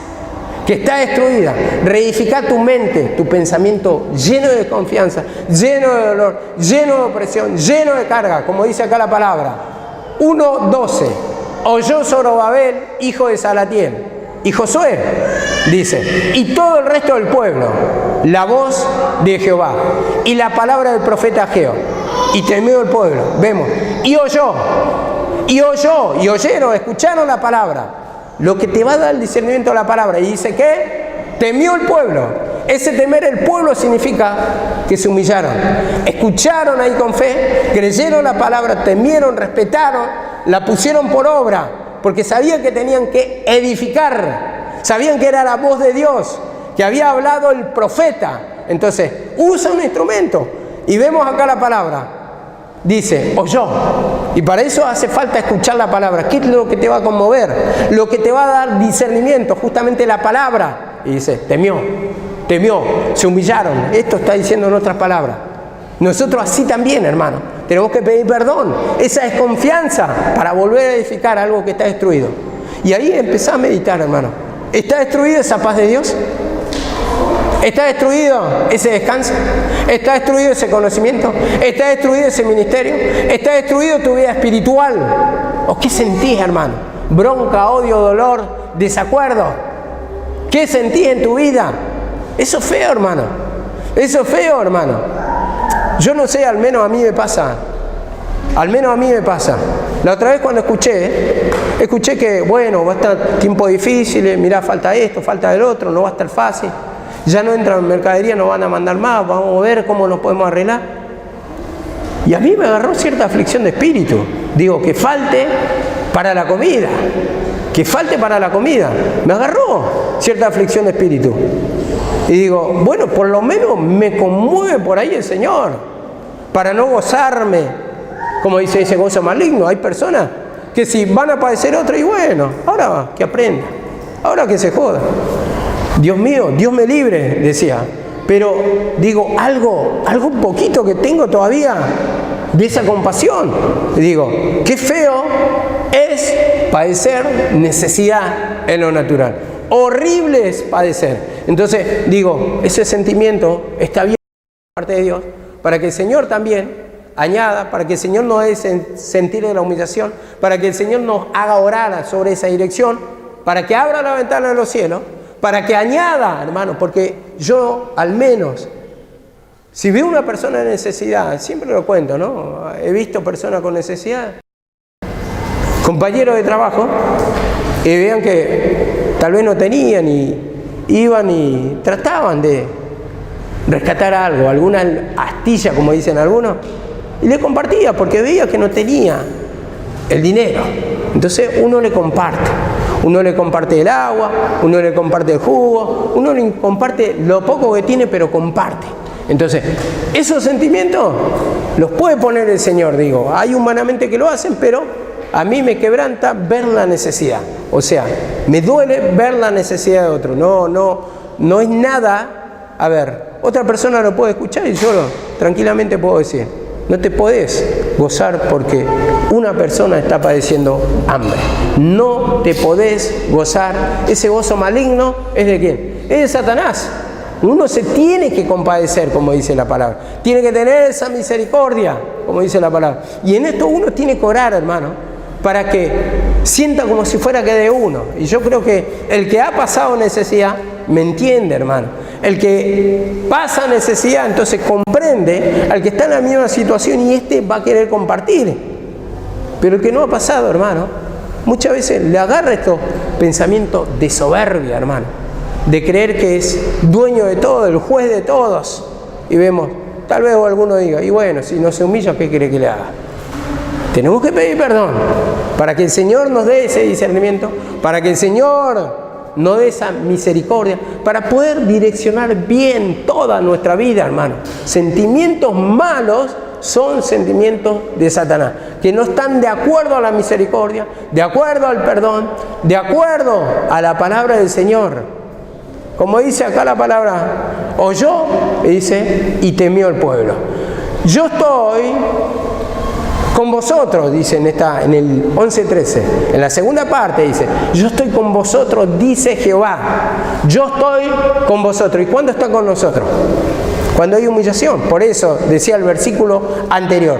que está destruida. Reedifica tu mente, tu pensamiento lleno de confianza, lleno de dolor, lleno de opresión, lleno de carga, como dice acá la palabra. 1:12. Oyó Zorobabel, hijo de Salatiel, y Josué, dice, y todo el resto del pueblo, la voz de Jehová y la palabra del profeta Ageo, y temió el pueblo. Vemos, y oyeron, escucharon la palabra, lo que te va a dar el discernimiento de la palabra. Y dice que temió el pueblo. Ese temer el pueblo significa que se humillaron, escucharon ahí con fe, creyeron la palabra, temieron, respetaron, la pusieron por obra, porque sabían que tenían que edificar, sabían que era la voz de Dios, que había hablado el profeta. Entonces usa un instrumento, y vemos acá la palabra, dice, oyó, y para eso hace falta escuchar la palabra. ¿Qué es lo que te va a conmover? Lo que te va a dar discernimiento, justamente la palabra. Y dice, temió, se humillaron. Esto está diciendo en otras palabras. Nosotros así también, hermano, tenemos que pedir perdón. Esa es confianza para volver a edificar algo que está destruido. Y ahí empezá a meditar, hermano. ¿Está destruida esa paz de Dios? ¿Está destruido ese descanso? ¿Está destruido ese conocimiento? ¿Está destruido ese ministerio? ¿Está destruido tu vida espiritual? ¿O qué sentís, hermano? ¿Bronca, odio, dolor, desacuerdo? ¿Qué sentís en tu vida? Eso es feo, hermano. Eso es feo, hermano. Yo no sé, al menos a mí me pasa. La otra vez cuando escuché que, bueno, va a estar tiempo difícil, mirá, falta esto, falta el otro, no va a estar fácil. Ya no entran en mercadería, no van a mandar más, vamos a ver cómo nos podemos arreglar. Y a mí me agarró cierta aflicción de espíritu. Digo, que falte para la comida. Me agarró cierta aflicción de espíritu. Y digo, bueno, por lo menos me conmueve por ahí el Señor, para no gozarme, como dice ese gozo maligno. Hay personas que si van a padecer otra, y bueno, ahora que aprenda, ahora que se joda. Dios mío, Dios me libre, decía. Pero digo, algo un poquito que tengo todavía de esa compasión. Y digo, qué feo es padecer necesidad en lo natural. Horrible es padecer. Entonces digo, ese sentimiento está bien de parte de Dios, para que el Señor también añada, para que el Señor nos dé sentir de la humillación, para que el Señor nos haga orar sobre esa dirección, para que abra la ventana de los cielos, para que añada, hermano, porque yo al menos, si veo una persona en necesidad, siempre lo cuento, ¿no? He visto personas con necesidad, compañeros de trabajo, y vean que tal vez no tenían y iban y trataban de rescatar algo, alguna astilla, como dicen algunos, y le compartía porque veía que no tenía el dinero. Entonces uno le comparte. Uno le comparte el agua, uno le comparte el jugo, uno le comparte lo poco que tiene, pero comparte. Entonces, esos sentimientos los puede poner el Señor, digo. Hay humanamente que lo hacen, pero a mí me quebranta ver la necesidad. O sea, me duele ver la necesidad de otro. No es nada. A ver, otra persona lo puede escuchar y yo tranquilamente puedo decir, no te podés gozar porque una persona está padeciendo hambre. No te podés gozar. Ese gozo maligno es ¿de quién? Es de Satanás. Uno se tiene que compadecer, como dice la palabra. Tiene que tener esa misericordia, como dice la palabra. Y en esto uno tiene que orar, hermano, para que sienta como si fuera que de uno. Y yo creo que el que ha pasado necesidad me entiende, hermano. El que pasa necesidad, entonces comprende al que está en la misma situación y este va a querer compartir. Pero el que no ha pasado, hermano, muchas veces le agarra estos pensamientos de soberbia, hermano, de creer que es dueño de todo, el juez de todos. Y vemos, tal vez alguno diga, y bueno, si no se humilla, ¿qué quiere que le haga? Tenemos que pedir perdón para que el Señor nos dé ese discernimiento, para que el Señor nos dé esa misericordia, para poder direccionar bien toda nuestra vida, hermano. Sentimientos malos son sentimientos de Satanás, que no están de acuerdo a la misericordia, de acuerdo al perdón, de acuerdo a la palabra del Señor. Como dice acá la palabra, oyó, y dice, y temió el pueblo. Yo estoy Con vosotros, dice en el 11:13. En la segunda parte dice, yo estoy con vosotros, dice Jehová. Yo estoy con vosotros. ¿Y cuándo está con nosotros? Cuando hay humillación. Por eso decía el versículo anterior.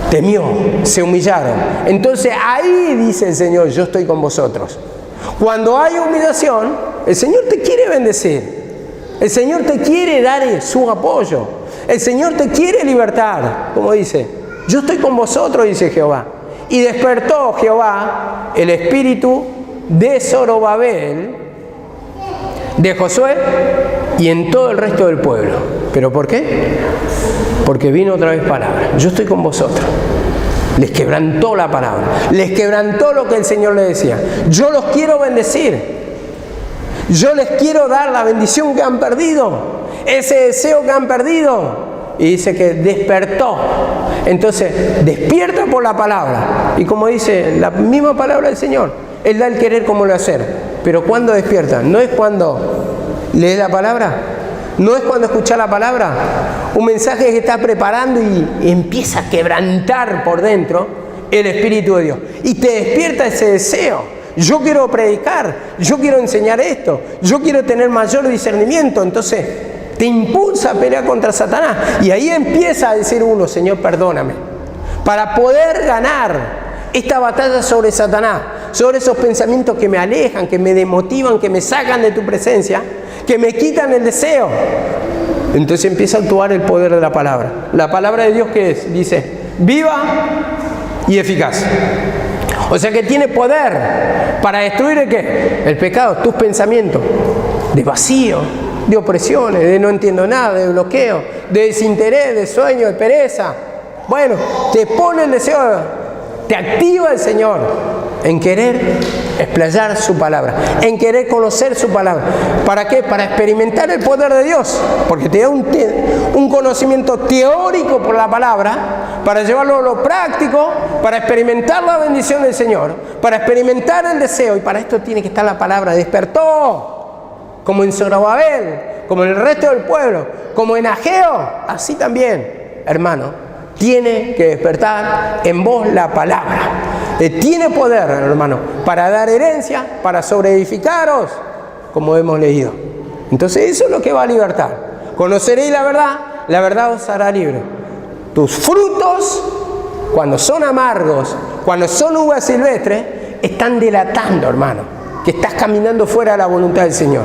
Temió, se humillaron. Entonces ahí dice el Señor, yo estoy con vosotros. Cuando hay humillación, el Señor te quiere bendecir. El Señor te quiere dar su apoyo. El Señor te quiere libertar. Como dice, yo estoy con vosotros, dice Jehová. Y despertó Jehová el espíritu de Zorobabel, de Josué y en todo el resto del pueblo. ¿Pero por qué? Porque vino otra vez palabra. Yo estoy con vosotros. Les quebrantó la palabra. Les quebrantó lo que el Señor le decía. Yo los quiero bendecir. Yo les quiero dar la bendición que han perdido. Ese deseo que han perdido. Y dice que despertó. Entonces, despierta por la palabra. Y como dice la misma palabra del Señor, Él da el querer como el hacer. Pero ¿cuándo despierta? No es cuando lees la palabra. No es cuando escuchas la palabra. Un mensaje que estás preparando y empieza a quebrantar por dentro el Espíritu de Dios. Y te despierta ese deseo. Yo quiero predicar. Yo quiero enseñar esto. Yo quiero tener mayor discernimiento. Entonces te impulsa a pelear contra Satanás. Y ahí empieza a decir uno, Señor, perdóname. Para poder ganar esta batalla sobre Satanás, sobre esos pensamientos que me alejan, que me demotivan, que me sacan de tu presencia, que me quitan el deseo. Entonces empieza a actuar el poder de la palabra. La palabra de Dios, ¿qué es? Dice, viva y eficaz. O sea que tiene poder para destruir ¿el qué? El pecado, tus pensamientos de vacío, de opresiones, de no entiendo nada, de bloqueo, de desinterés, de sueño, de pereza. Bueno, te pone el deseo, te activa el Señor en querer explayar su palabra, en querer conocer su palabra. ¿Para qué? Para experimentar el poder de Dios, porque te da un conocimiento teórico por la palabra, para llevarlo a lo práctico, para experimentar la bendición del Señor, para experimentar el deseo, y para esto tiene que estar la palabra. Despertó, como en Zorobabel, como en el resto del pueblo, como en Ageo, así también, hermano. Tiene que despertar en vos la palabra. Tiene poder, hermano, para dar herencia, para sobreedificaros, como hemos leído. Entonces eso es lo que va a libertar. Conoceréis la verdad os hará libre. Tus frutos, cuando son amargos, cuando son uvas silvestres, están delatando, hermano, que estás caminando fuera de la voluntad del Señor.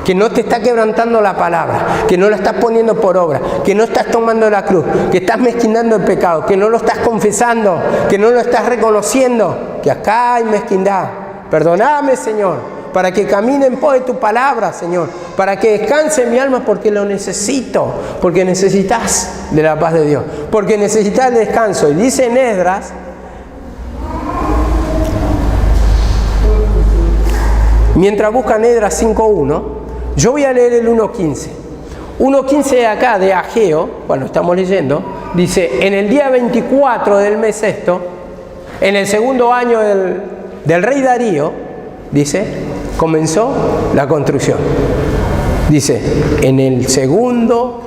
Que no te está quebrantando la palabra, que no la estás poniendo por obra, que no estás tomando la cruz, que estás mezquindando el pecado, que no lo estás confesando, que no lo estás reconociendo, que acá hay mezquindad. Perdóname, Señor, para que camine en pos de tu palabra, Señor, para que descanse mi alma porque lo necesito, porque necesitas de la paz de Dios, porque necesitas el descanso. Y dice en Esdras, mientras buscan Esdras 5.1, yo voy a leer el 1.15. 1.15 de acá, de Ageo, cuando estamos leyendo, dice, en el día 24 del mes sexto, en el segundo año del rey Darío, dice, comenzó la construcción. Dice, en el segundo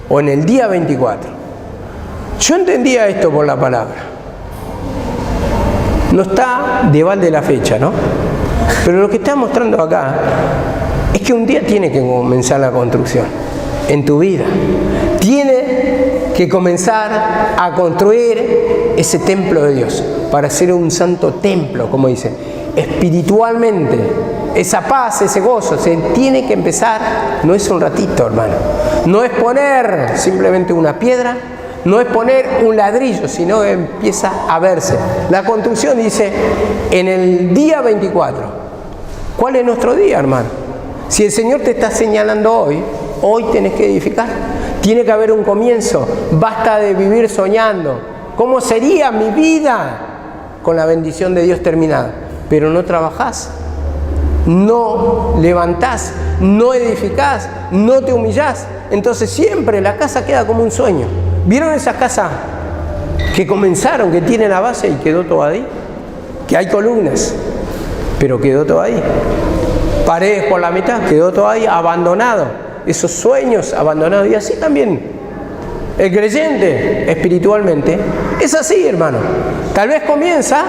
o en el día 24. Yo entendía esto por la palabra. No está de balde la fecha, ¿no? Pero lo que está mostrando acá es que un día tiene que comenzar la construcción en tu vida. Tiene que comenzar a construir ese templo de Dios para ser un santo templo, como dice. Espiritualmente, esa paz, ese gozo, se tiene que empezar. No es un ratito, hermano. No es poner simplemente una piedra, no es poner un ladrillo, sino que empieza a verse. La construcción dice en el día 24. ¿Cuál es nuestro día, hermano? Si el Señor te está señalando hoy tenés que edificar. Tiene que haber un comienzo. Basta de vivir soñando. ¿Cómo sería mi vida con la bendición de Dios terminada? Pero no trabajás, no levantás, no edificás, no te humillás. Entonces siempre la casa queda como un sueño. ¿Vieron esas casas que comenzaron, que tienen la base y quedó todo ahí? Que hay columnas, pero quedó todo ahí. Paredes por la mitad, quedó todo ahí abandonado. Esos sueños abandonados. Y así también el creyente espiritualmente Es así, hermano. Tal vez comienza,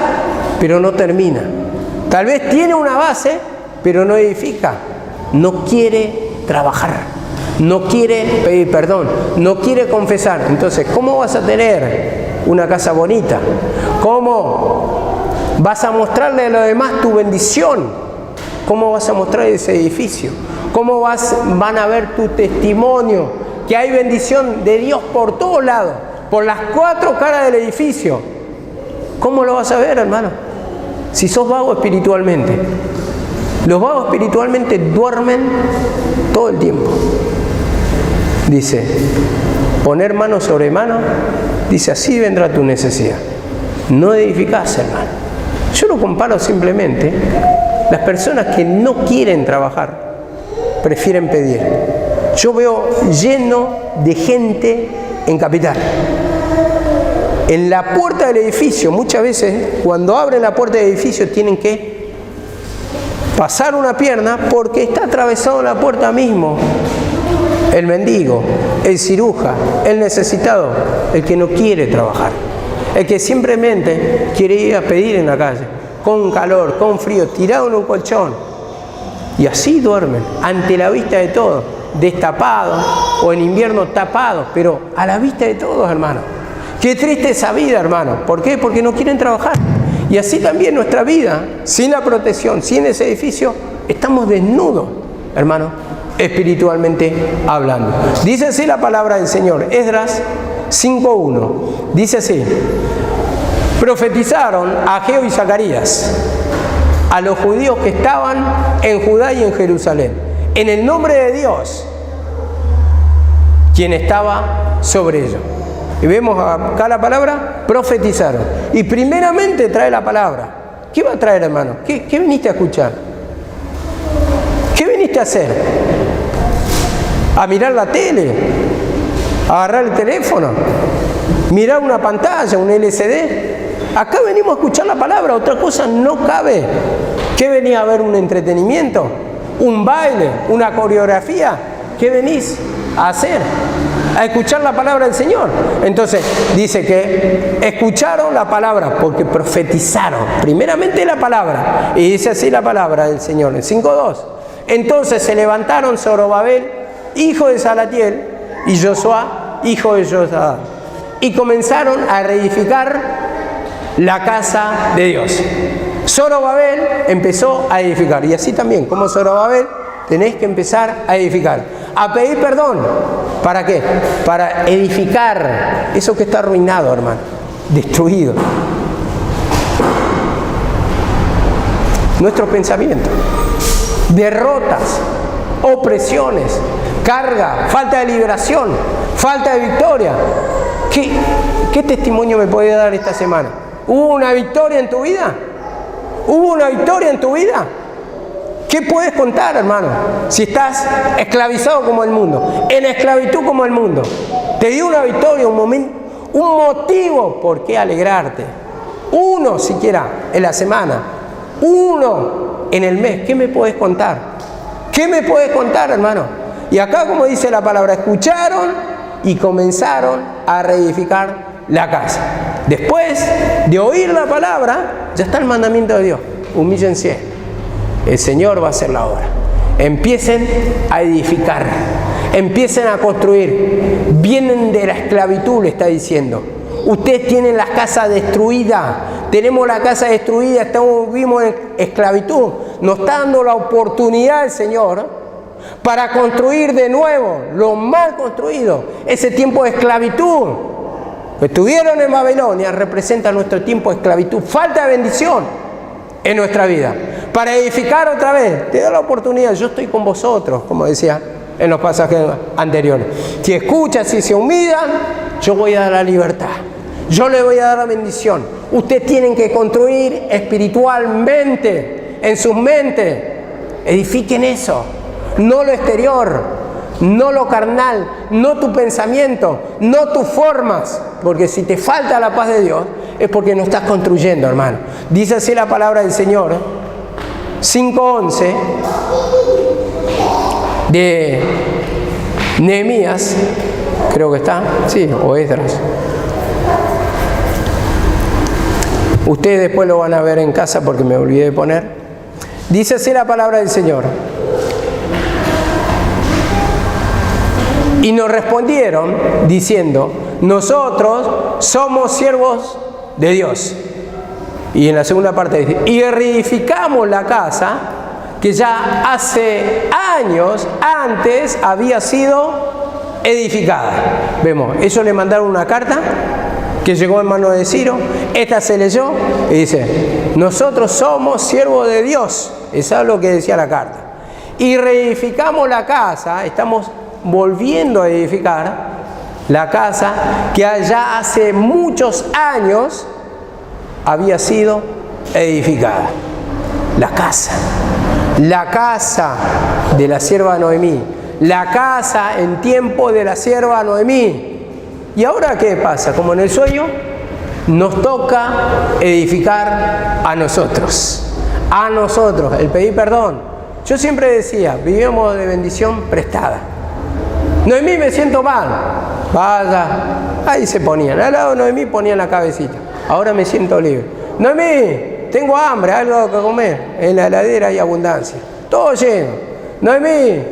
pero no termina. Tal vez tiene una base, pero no edifica. No quiere trabajar. No quiere pedir perdón. No quiere confesar. Entonces, ¿cómo vas a tener una casa bonita? ¿Cómo vas a mostrarle a los demás tu bendición? ¿Cómo vas a mostrar ese edificio? ¿Cómo van a ver tu testimonio? Que hay bendición de Dios por todos lados, por las 4 caras del edificio. ¿Cómo lo vas a ver, hermano? Si sos vago espiritualmente. Los vagos espiritualmente duermen todo el tiempo. Dice, poner mano sobre mano, dice, así vendrá tu necesidad. No edificás, hermano. Yo lo comparo simplemente. Las personas que no quieren trabajar, prefieren pedir. Yo veo lleno de gente en Capital. En la puerta del edificio, muchas veces, cuando abren la puerta del edificio, tienen que pasar una pierna porque está atravesado en la puerta mismo el mendigo, el ciruja, el necesitado, el que no quiere trabajar, el que simplemente quiere ir a pedir en la calle, con calor, con frío, tirado en un colchón. Y así duermen, ante la vista de todos, destapados o en invierno tapados, pero a la vista de todos, hermano. Qué triste esa vida, hermano. ¿Por qué? Porque no quieren trabajar. Y así también nuestra vida, sin la protección, sin ese edificio, estamos desnudos, hermano, espiritualmente hablando. Dice así la palabra del Señor, Esdras 5:1. Dice así, profetizaron a Ageo y Zacarías, a los judíos que estaban en Judá y en Jerusalén, en el nombre de Dios, quien estaba sobre ellos. Y vemos acá la palabra, profetizaron. Y primeramente trae la palabra. ¿Qué va a traer, hermano? ¿Qué viniste a escuchar? ¿Qué viniste a hacer? ¿A mirar la tele? ¿A agarrar el teléfono? ¿Mirar una pantalla, un LCD? Acá venimos a escuchar la palabra, otra cosa no cabe. ¿Qué venía a ver? ¿Un entretenimiento? ¿Un baile? ¿Una coreografía? ¿Qué venís a hacer? A escuchar la palabra del Señor. Entonces dice que escucharon la palabra porque profetizaron primeramente la palabra, y dice así la palabra del Señor en 5:2. Entonces se levantaron Zorobabel, hijo de Salatiel, y Josuá, hijo de Josadá, y comenzaron a reedificar la casa de Dios. Zorobabel empezó a edificar, y así también como Zorobabel tenés que empezar a edificar, a pedir perdón. ¿Para qué? Para edificar eso que está arruinado, hermano, destruido. Nuestros pensamientos, derrotas, opresiones, carga, falta de liberación, falta de victoria. ¿Qué testimonio me puede dar esta semana? ¿Hubo una victoria en tu vida? ¿Hubo una victoria en tu vida? ¿Qué puedes contar, hermano? Si estás esclavizado como el mundo, en esclavitud como el mundo, te dio una victoria, un motivo por qué alegrarte. Uno siquiera en la semana, uno en el mes. ¿Qué me puedes contar? ¿Qué me puedes contar, hermano? Y acá, como dice la palabra, escucharon y comenzaron a reedificar la casa. Después de oír la palabra, ya está el mandamiento de Dios. Humíllense. El Señor va a hacer la obra. Empiecen a edificar, empiecen a construir. Vienen de la esclavitud, le está diciendo. Ustedes tienen la casa destruida. Tenemos la casa destruida, vivimos en esclavitud. Nos está dando la oportunidad el Señor para construir de nuevo lo mal construido. Ese tiempo de esclavitud que estuvieron en Babilonia representa nuestro tiempo de esclavitud. Falta de bendición en nuestra vida. Para edificar otra vez, te da la oportunidad. Yo estoy con vosotros, como decía en los pasajes anteriores. Si escuchan, si se humillan, yo voy a dar la libertad. Yo le voy a dar la bendición. Ustedes tienen que construir espiritualmente, en sus mentes. Edifiquen eso. No lo exterior, no lo carnal, no tu pensamiento, no tus formas. Porque si te falta la paz de Dios, es porque no estás construyendo, hermano. Dice así la palabra del Señor, 5:11 de Nehemías, creo que está, sí, o Esdras. Ustedes después lo van a ver en casa porque me olvidé de poner. Dice así la palabra del Señor. Y nos respondieron diciendo, nosotros somos siervos de Dios. Y en la segunda parte dice, y reedificamos la casa que ya hace años antes había sido edificada. Vemos, ellos le mandaron una carta que llegó en manos de Ciro, esta se leyó y dice, nosotros somos siervos de Dios. Eso es lo que decía la carta. Y reedificamos la casa, estamos volviendo a edificar la casa que allá hace muchos años había sido edificada. La casa de la sierva Noemí, la casa en tiempo de la sierva Noemí. ¿Y ahora qué pasa? Como en el sueño, nos toca edificar a nosotros, el pedir perdón. Yo siempre decía, vivíamos de bendición prestada. Noemí, me siento mal. Vaya, ahí se ponían. Al lado de Noemí ponían la cabecita. Ahora me siento libre. Noemí, tengo hambre, algo que comer. En la heladera hay abundancia. Todo lleno. Noemí,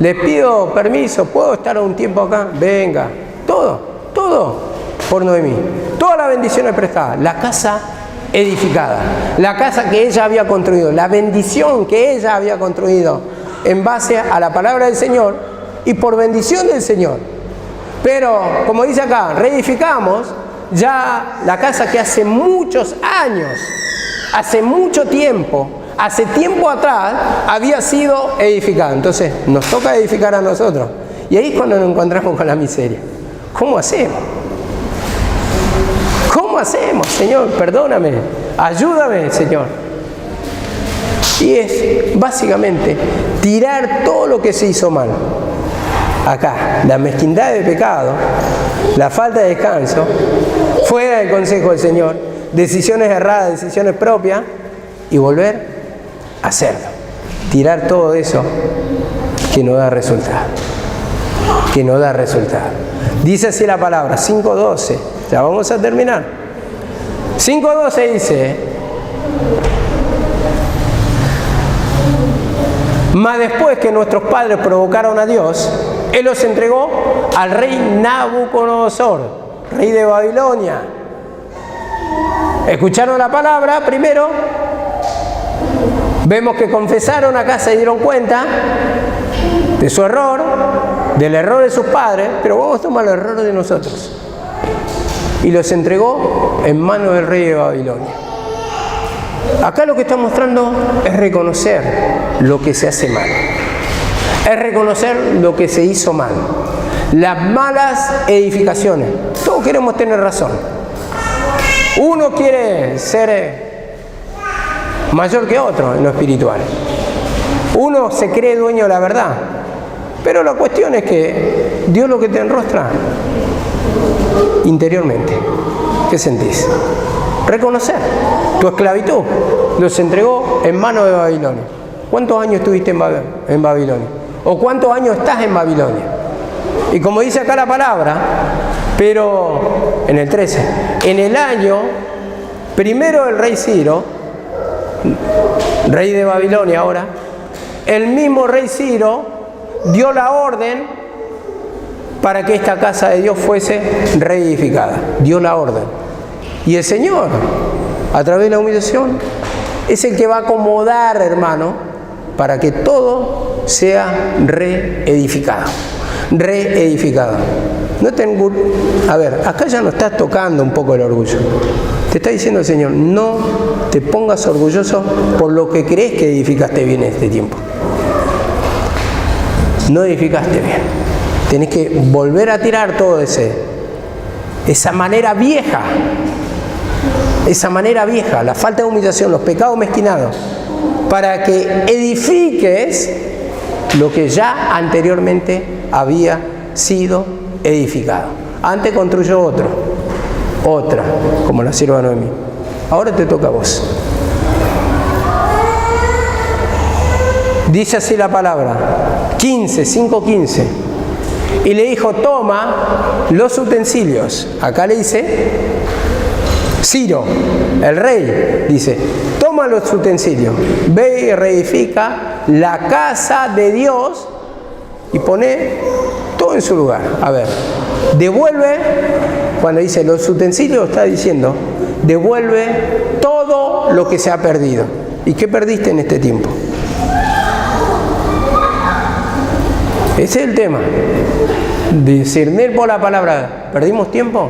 les pido permiso, ¿puedo estar un tiempo acá? Venga. Todo por Noemí. Toda la bendición es prestada. La casa edificada. La casa que ella había construido. La bendición que ella había construido en base a la palabra del Señor y por bendición del Señor. Pero, como dice acá, reedificamos ya la casa que hace muchos años, hace mucho tiempo, hace tiempo atrás había sido edificada. Entonces, nos toca edificar a nosotros. Y ahí es cuando nos encontramos con la miseria. ¿Cómo hacemos? ¿Cómo hacemos, Señor? Perdóname, ayúdame, Señor. Y es básicamente tirar todo lo que se hizo mal. Acá, la mezquindad de pecado, la falta de descanso, fuera del consejo del Señor, decisiones erradas, decisiones propias, y volver a hacerlo. Tirar todo eso que no da resultado. Que no da resultado. Dice así la palabra, 5:12, ya vamos a terminar. 5:12 dice, mas después que nuestros padres provocaron a Dios, Él los entregó al rey Nabucodonosor, rey de Babilonia. Escucharon la palabra primero, vemos que confesaron acá, se dieron cuenta de su error, del error de sus padres, pero vamos a tomar el error de nosotros. Y los entregó en manos del rey de Babilonia. Acá lo que está mostrando es reconocer lo que se hace mal. Es reconocer lo que se hizo mal. Las malas edificaciones. Todos queremos tener razón. Uno quiere ser mayor que otro en lo espiritual. Uno se cree dueño de la verdad. Pero la cuestión es que Dios lo que te enrostra interiormente. ¿Qué sentís? Reconocer tu esclavitud. Los entregó en manos de Babilonia. ¿Cuántos años estuviste en Babilonia? ¿O cuántos años estás en Babilonia? Y como dice acá la palabra, pero en el 13, en el año primero del rey Ciro, rey de Babilonia ahora, el mismo rey Ciro dio la orden para que esta casa de Dios fuese reedificada. Dio la orden. Y el Señor, a través de la humillación, es el que va a acomodar, hermano, para que todo sea reedificado. Reedificado. No tengo, a ver, acá ya no estás tocando un poco el orgullo. Te está diciendo el Señor, no te pongas orgulloso por lo que crees que edificaste bien en este tiempo. No edificaste bien. Tenés que volver a tirar todo esa manera vieja. Esa manera vieja, la falta de humillación, los pecados mezquinados, para que edifiques lo que ya anteriormente había sido edificado. Antes construyó otra, como la sierva Noemí. Ahora te toca a vos. Dice así la palabra, 5:15. Y le dijo, toma los utensilios. Acá le dice Ciro, El rey dice, toma los utensilios, ve y reedifica la casa de Dios y pone todo en su lugar. A ver, devuelve, cuando dice los utensilios está diciendo, devuelve todo lo que se ha perdido. ¿Y qué perdiste en este tiempo? Ese es el tema. Discernir por la palabra. ¿Perdimos tiempo?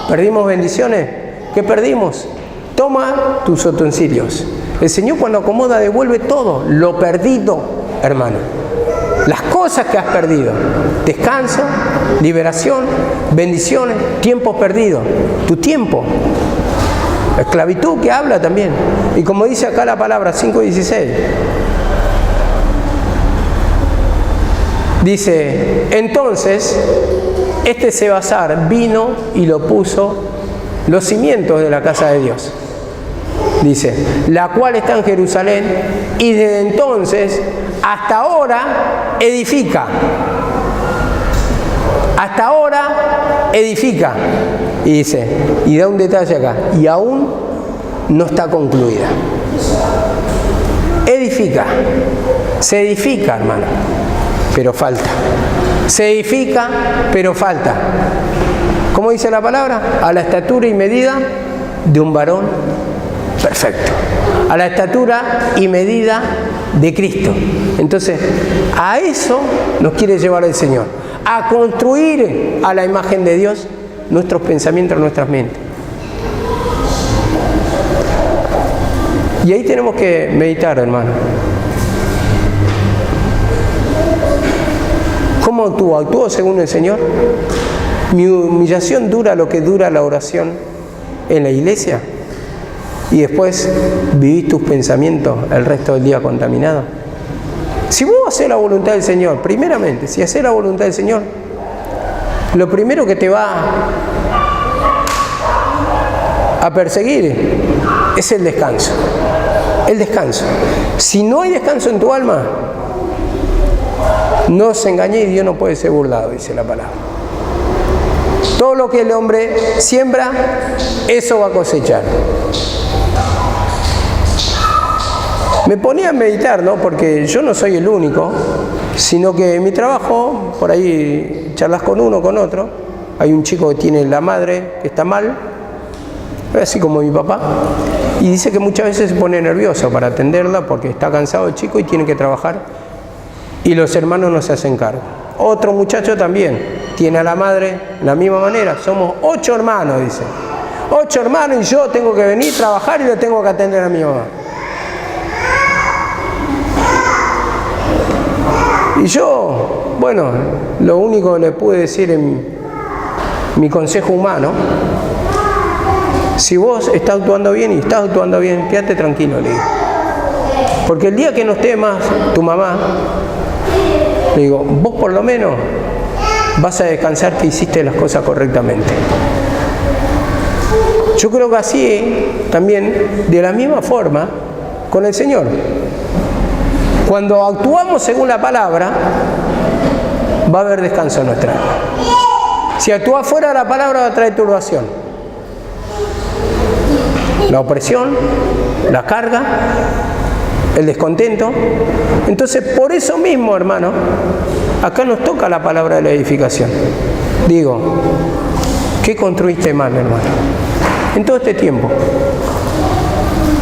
¿Perdimos bendiciones? ¿Qué perdimos? Toma tus utensilios. El Señor cuando acomoda devuelve todo lo perdido, hermano. Las cosas que has perdido. Descanso, liberación, bendiciones, tiempo perdido. Tu tiempo. Esclavitud que habla también. Y como dice acá la palabra 5:16. Dice, entonces, este Sebasar vino y lo puso los cimientos de la casa de Dios. Dice, la cual está en Jerusalén, y desde entonces hasta ahora edifica. Hasta ahora edifica. Y dice, y da un detalle acá, y aún no está concluida. Edifica. Se edifica, hermano, pero falta. Se edifica, pero falta. ¿Cómo dice la palabra? A la estatura y medida de un varón perfecto. A la estatura y medida de Cristo. Entonces, a eso nos quiere llevar el Señor. A construir a la imagen de Dios nuestros pensamientos, nuestras mentes. Y ahí tenemos que meditar, hermano. ¿Cómo actúo? ¿Actúo según el Señor? ¿Mi humillación dura lo que dura la oración en la iglesia? Y después vivís tus pensamientos el resto del día contaminados. Si vos haces la voluntad del Señor, primeramente, si haces la voluntad del Señor, lo primero que te va a perseguir es el descanso. El descanso. Si no hay descanso en tu alma, no os engañéis, Dios no puede ser burlado, dice la palabra. Todo lo que el hombre siembra, eso va a cosechar. Me ponía a meditar, ¿no? Porque yo no soy el único, sino que en mi trabajo, por ahí charlas con uno, con otro. Hay un chico que tiene la madre que está mal, así como mi papá, y dice que muchas veces se pone nervioso para atenderla porque está cansado el chico y tiene que trabajar y los hermanos no se hacen cargo. Otro muchacho también tiene a la madre de la misma manera. Somos 8 hermanos, dice. 8 hermanos y yo tengo que venir a trabajar y le tengo que atender a mi mamá. Y yo, bueno, lo único que le pude decir en mi consejo humano, si vos estás actuando bien y estás actuando bien, quédate tranquilo, le digo. Porque el día que no esté más tu mamá, le digo, vos por lo menos vas a descansar que hiciste las cosas correctamente. Yo creo que así también, de la misma forma, con el Señor. Cuando actuamos según la palabra, va a haber descanso en nuestra alma. Si actúas fuera de la palabra, va a traer turbación. La opresión, la carga, el descontento. Entonces, por eso mismo, hermano, acá nos toca la palabra de la edificación. Digo, ¿qué construiste mal, hermano? En todo este tiempo.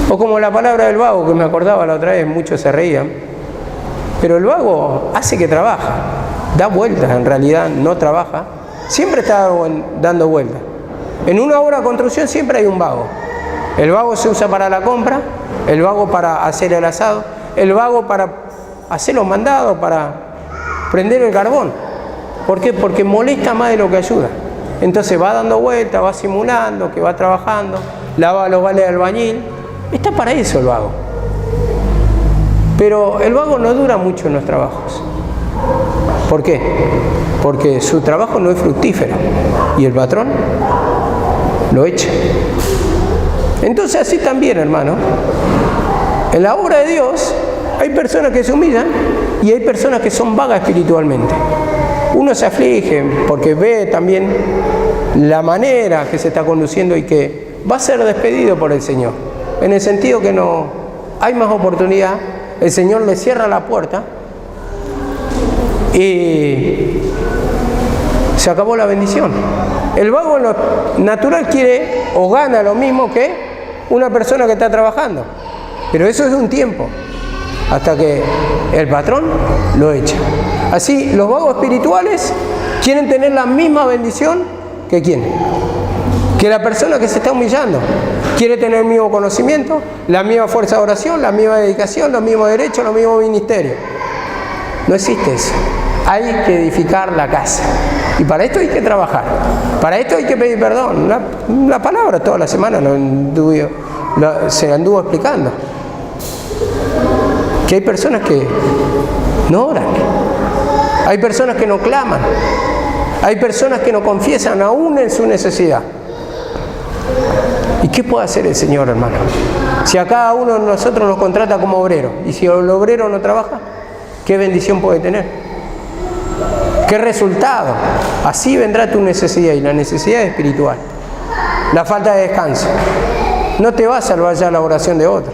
O como la palabra del vago, que me acordaba la otra vez, muchos se reían. Pero el vago hace que trabaja, da vueltas, en realidad no trabaja, siempre está dando vueltas. En una obra de construcción siempre hay un vago. El vago se usa para la compra, el vago para hacer el asado, el vago para hacer los mandados, para prender el carbón. ¿Por qué? Porque molesta más de lo que ayuda. Entonces va dando vueltas, va simulando que va trabajando, lava los vales de albañil. Está para eso el vago. Pero el vago no dura mucho en los trabajos. ¿Por qué? Porque su trabajo no es fructífero y el patrón lo echa. Entonces así también, hermano, en la obra de Dios hay personas que se humillan y hay personas que son vagas espiritualmente. Uno se aflige porque ve también la manera que se está conduciendo y que va a ser despedido por el Señor. En el sentido que no hay más oportunidad, el Señor le cierra la puerta y se acabó la bendición. El vago en lo natural quiere o gana lo mismo que una persona que está trabajando, pero eso es de un tiempo, hasta que el patrón lo echa. Así, los vagos espirituales quieren tener la misma bendición que ¿quién? Que la persona que se está humillando. Quiere tener el mismo conocimiento, la misma fuerza de oración, la misma dedicación, los mismos derechos, los mismos ministerios. No existe eso. Hay que edificar la casa. Y para esto hay que trabajar. Para esto hay que pedir perdón. La palabra toda la semana se anduvo explicando. Que hay personas que no oran. Hay personas que no claman. Hay personas que no confiesan aún en su necesidad. ¿Y qué puede hacer el Señor, hermano? Si a cada uno de nosotros nos contrata como obrero, y si el obrero no trabaja, ¿qué bendición puede tener? ¿Qué resultado? Así vendrá tu necesidad, y la necesidad es espiritual. La falta de descanso. No te va a salvar ya la oración de otro.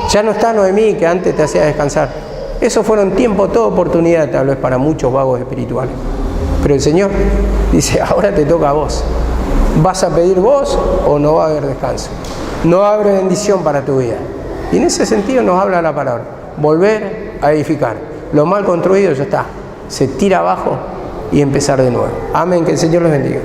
Ya no está Noemí, que antes te hacía descansar. Esos fueron tiempos, toda oportunidad, tal vez para muchos vagos espirituales. Pero el Señor dice, ahora te toca a vos. ¿Vas a pedir vos o no va a haber descanso? No va a haber bendición para tu vida. Y en ese sentido nos habla la palabra. Volver a edificar. Lo mal construido ya está. Se tira abajo y empezar de nuevo. Amén. Que el Señor los bendiga.